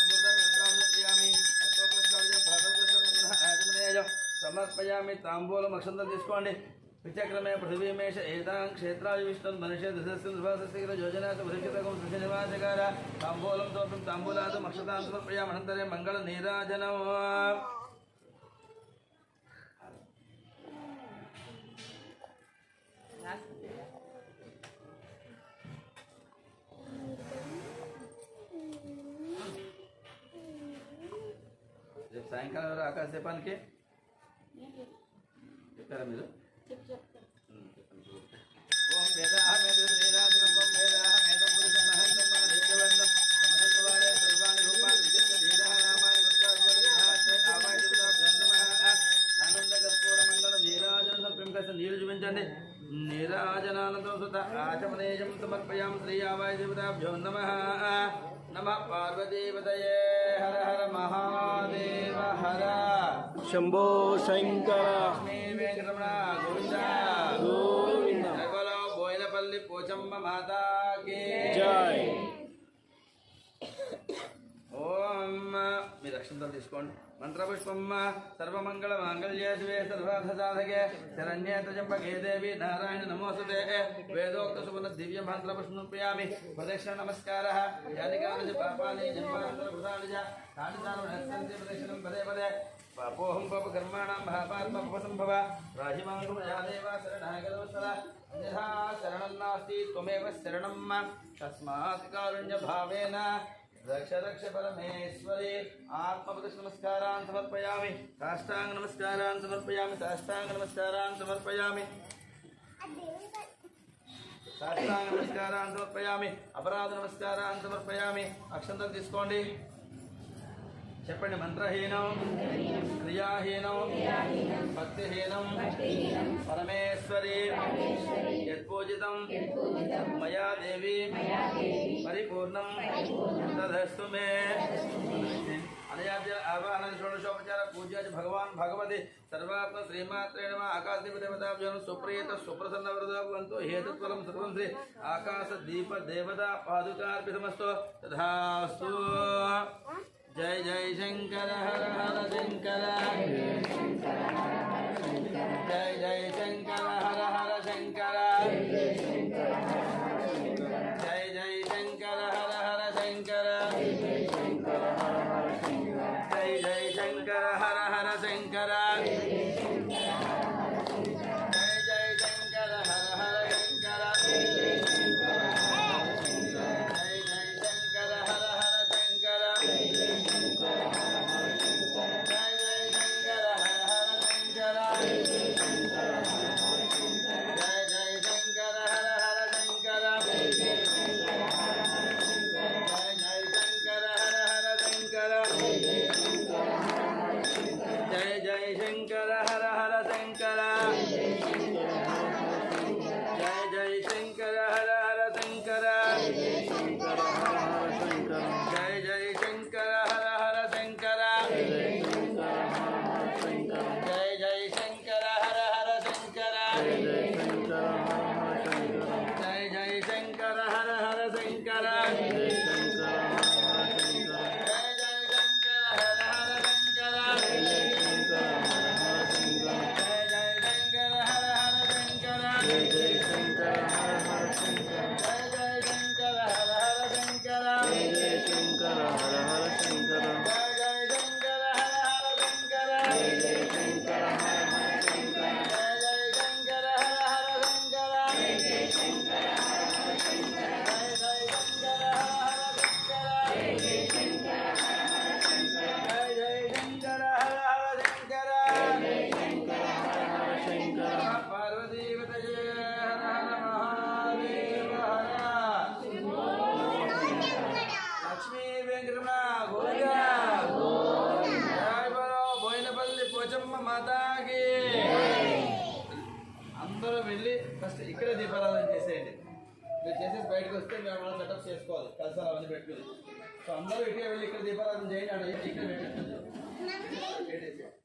अमृतं समर्पयामि अष्टोपचार्यं भागवतसर्वं आचमनेय समर्पयामि ताम्बूलं अक्षन्तं తీసుకోండి विचक्रमे पृथिवीमेश एतां क्षेत्राय विष्णुं मनुष्य दशस्य योजनात् वृक्षतकं सुशनिवाचकार ताम्बूलं तोपं ताम्बूलात् मक्षतां समर्पयामि अनन्तरे मङ्गलनीराजनम् రేపు సాయంకాలం ఆకాశ దీపానికి చెప్పారా మీరు ओम वेदा अहमेद वेदाजनम ओम वेदा अहमेदम पुरुषम महंतम दैत्यवन्नम समस्तवारे सर्वाणि रूपाणि विचित्र धीरः नामानि वक्त्राद्वरनिहाते आवाय देवता नमः आनंद कर्पूर मंगल नीराजन प्रेमकस नीरज विंचंడి नीराजनानंदं सुत आचमनेयं समर्पयामि श्री आवाय देवताभ्यो नमः नमः पार्वतीपतये हर हर महादेव हर शंभो शंकर वेंकटरमण गोविंद बोयनपल्ली पोचम्म माता की जय ओम మీ రక్షణతో తీసుకోండి మంత్రపుష్పం సర్వమంగళ మాంగళ్యే శివే సర్వార్థసాధకే శరణ్యే త్ర్యంబకే దేవి నారాయణ నమోస్తుతే వేదోక్త సుమన దివ్య మంత్రపుష్పం సమర్పయామి ప్రదక్షిణ నమస్కారః యానికాని పాపాని జన్మాంతర భూతాని చ తాని నశ్యంతి ప్రదక్షిణం పదే పదే పాపోహం పాప కర్మాణం మహాపాత్మ ఉపసంభవ రాహిమాంగం యాదేవ శరణాగతవత్సల అన్యథా శరణం నాస్తి త్వమేవ శరణం తస్మాత్ కారుణ్య భావేన रक्ष रक्ष परमेश्वरी आत्मप्रदक्ष नमस्कारान् समर्पयामि साष्टांग नमस्कारान् समर्पयामि साष्टांग नमस्कारान् समर्पयामि साष्टांग नमस्कारान् समर्पयामि अपराध नमस्कारान् समर्पयामि अक्षंतలు తీసుకోండి చెప్పండి మంత్రహీనం క్రియాహీనం భక్తిహీనం పరమేశ్వరి యత్పూజితం మయా దేవి పరిపూర్ణం తదస్తు మే అనయాద్య ఆవాహన షోడశోపచార పూజ్యాది భగవాన్ భగవతి సర్వాత్మ శ్రీమాత్రే నమః ఆకాశదీప దేవతాభ్యాం సుప్రీత సుప్రసన్న వరదాభవంతు హేతుత్వరం సర్వం శ్రీ ఆకాశ దీప దేవతా పాదుకార్పితమస్తు తథాస్తు जय जय शंकर हर हर शंकर जय जय शंकर हर हर शंकर जय जय शंकर हर हर शंकर जय जय शंकर हर हर शंकर जय जय शंकर हर हर शंकर అందరూ వెళ్ళి ఫస్ట్ ఇక్కడే దీపారాధన చేసేయండి. మీరు చేసేసి బయటకు వస్తే మేము మనం సెటప్ చేసుకోవాలి కలసాలు అవన్నీ పెట్టుకుని. సో అందరూ ఇటుకే వెళ్ళి ఇక్కడ దీపారాధన చేయండి. అక్కడ ఇక్కడ పెట్టేసి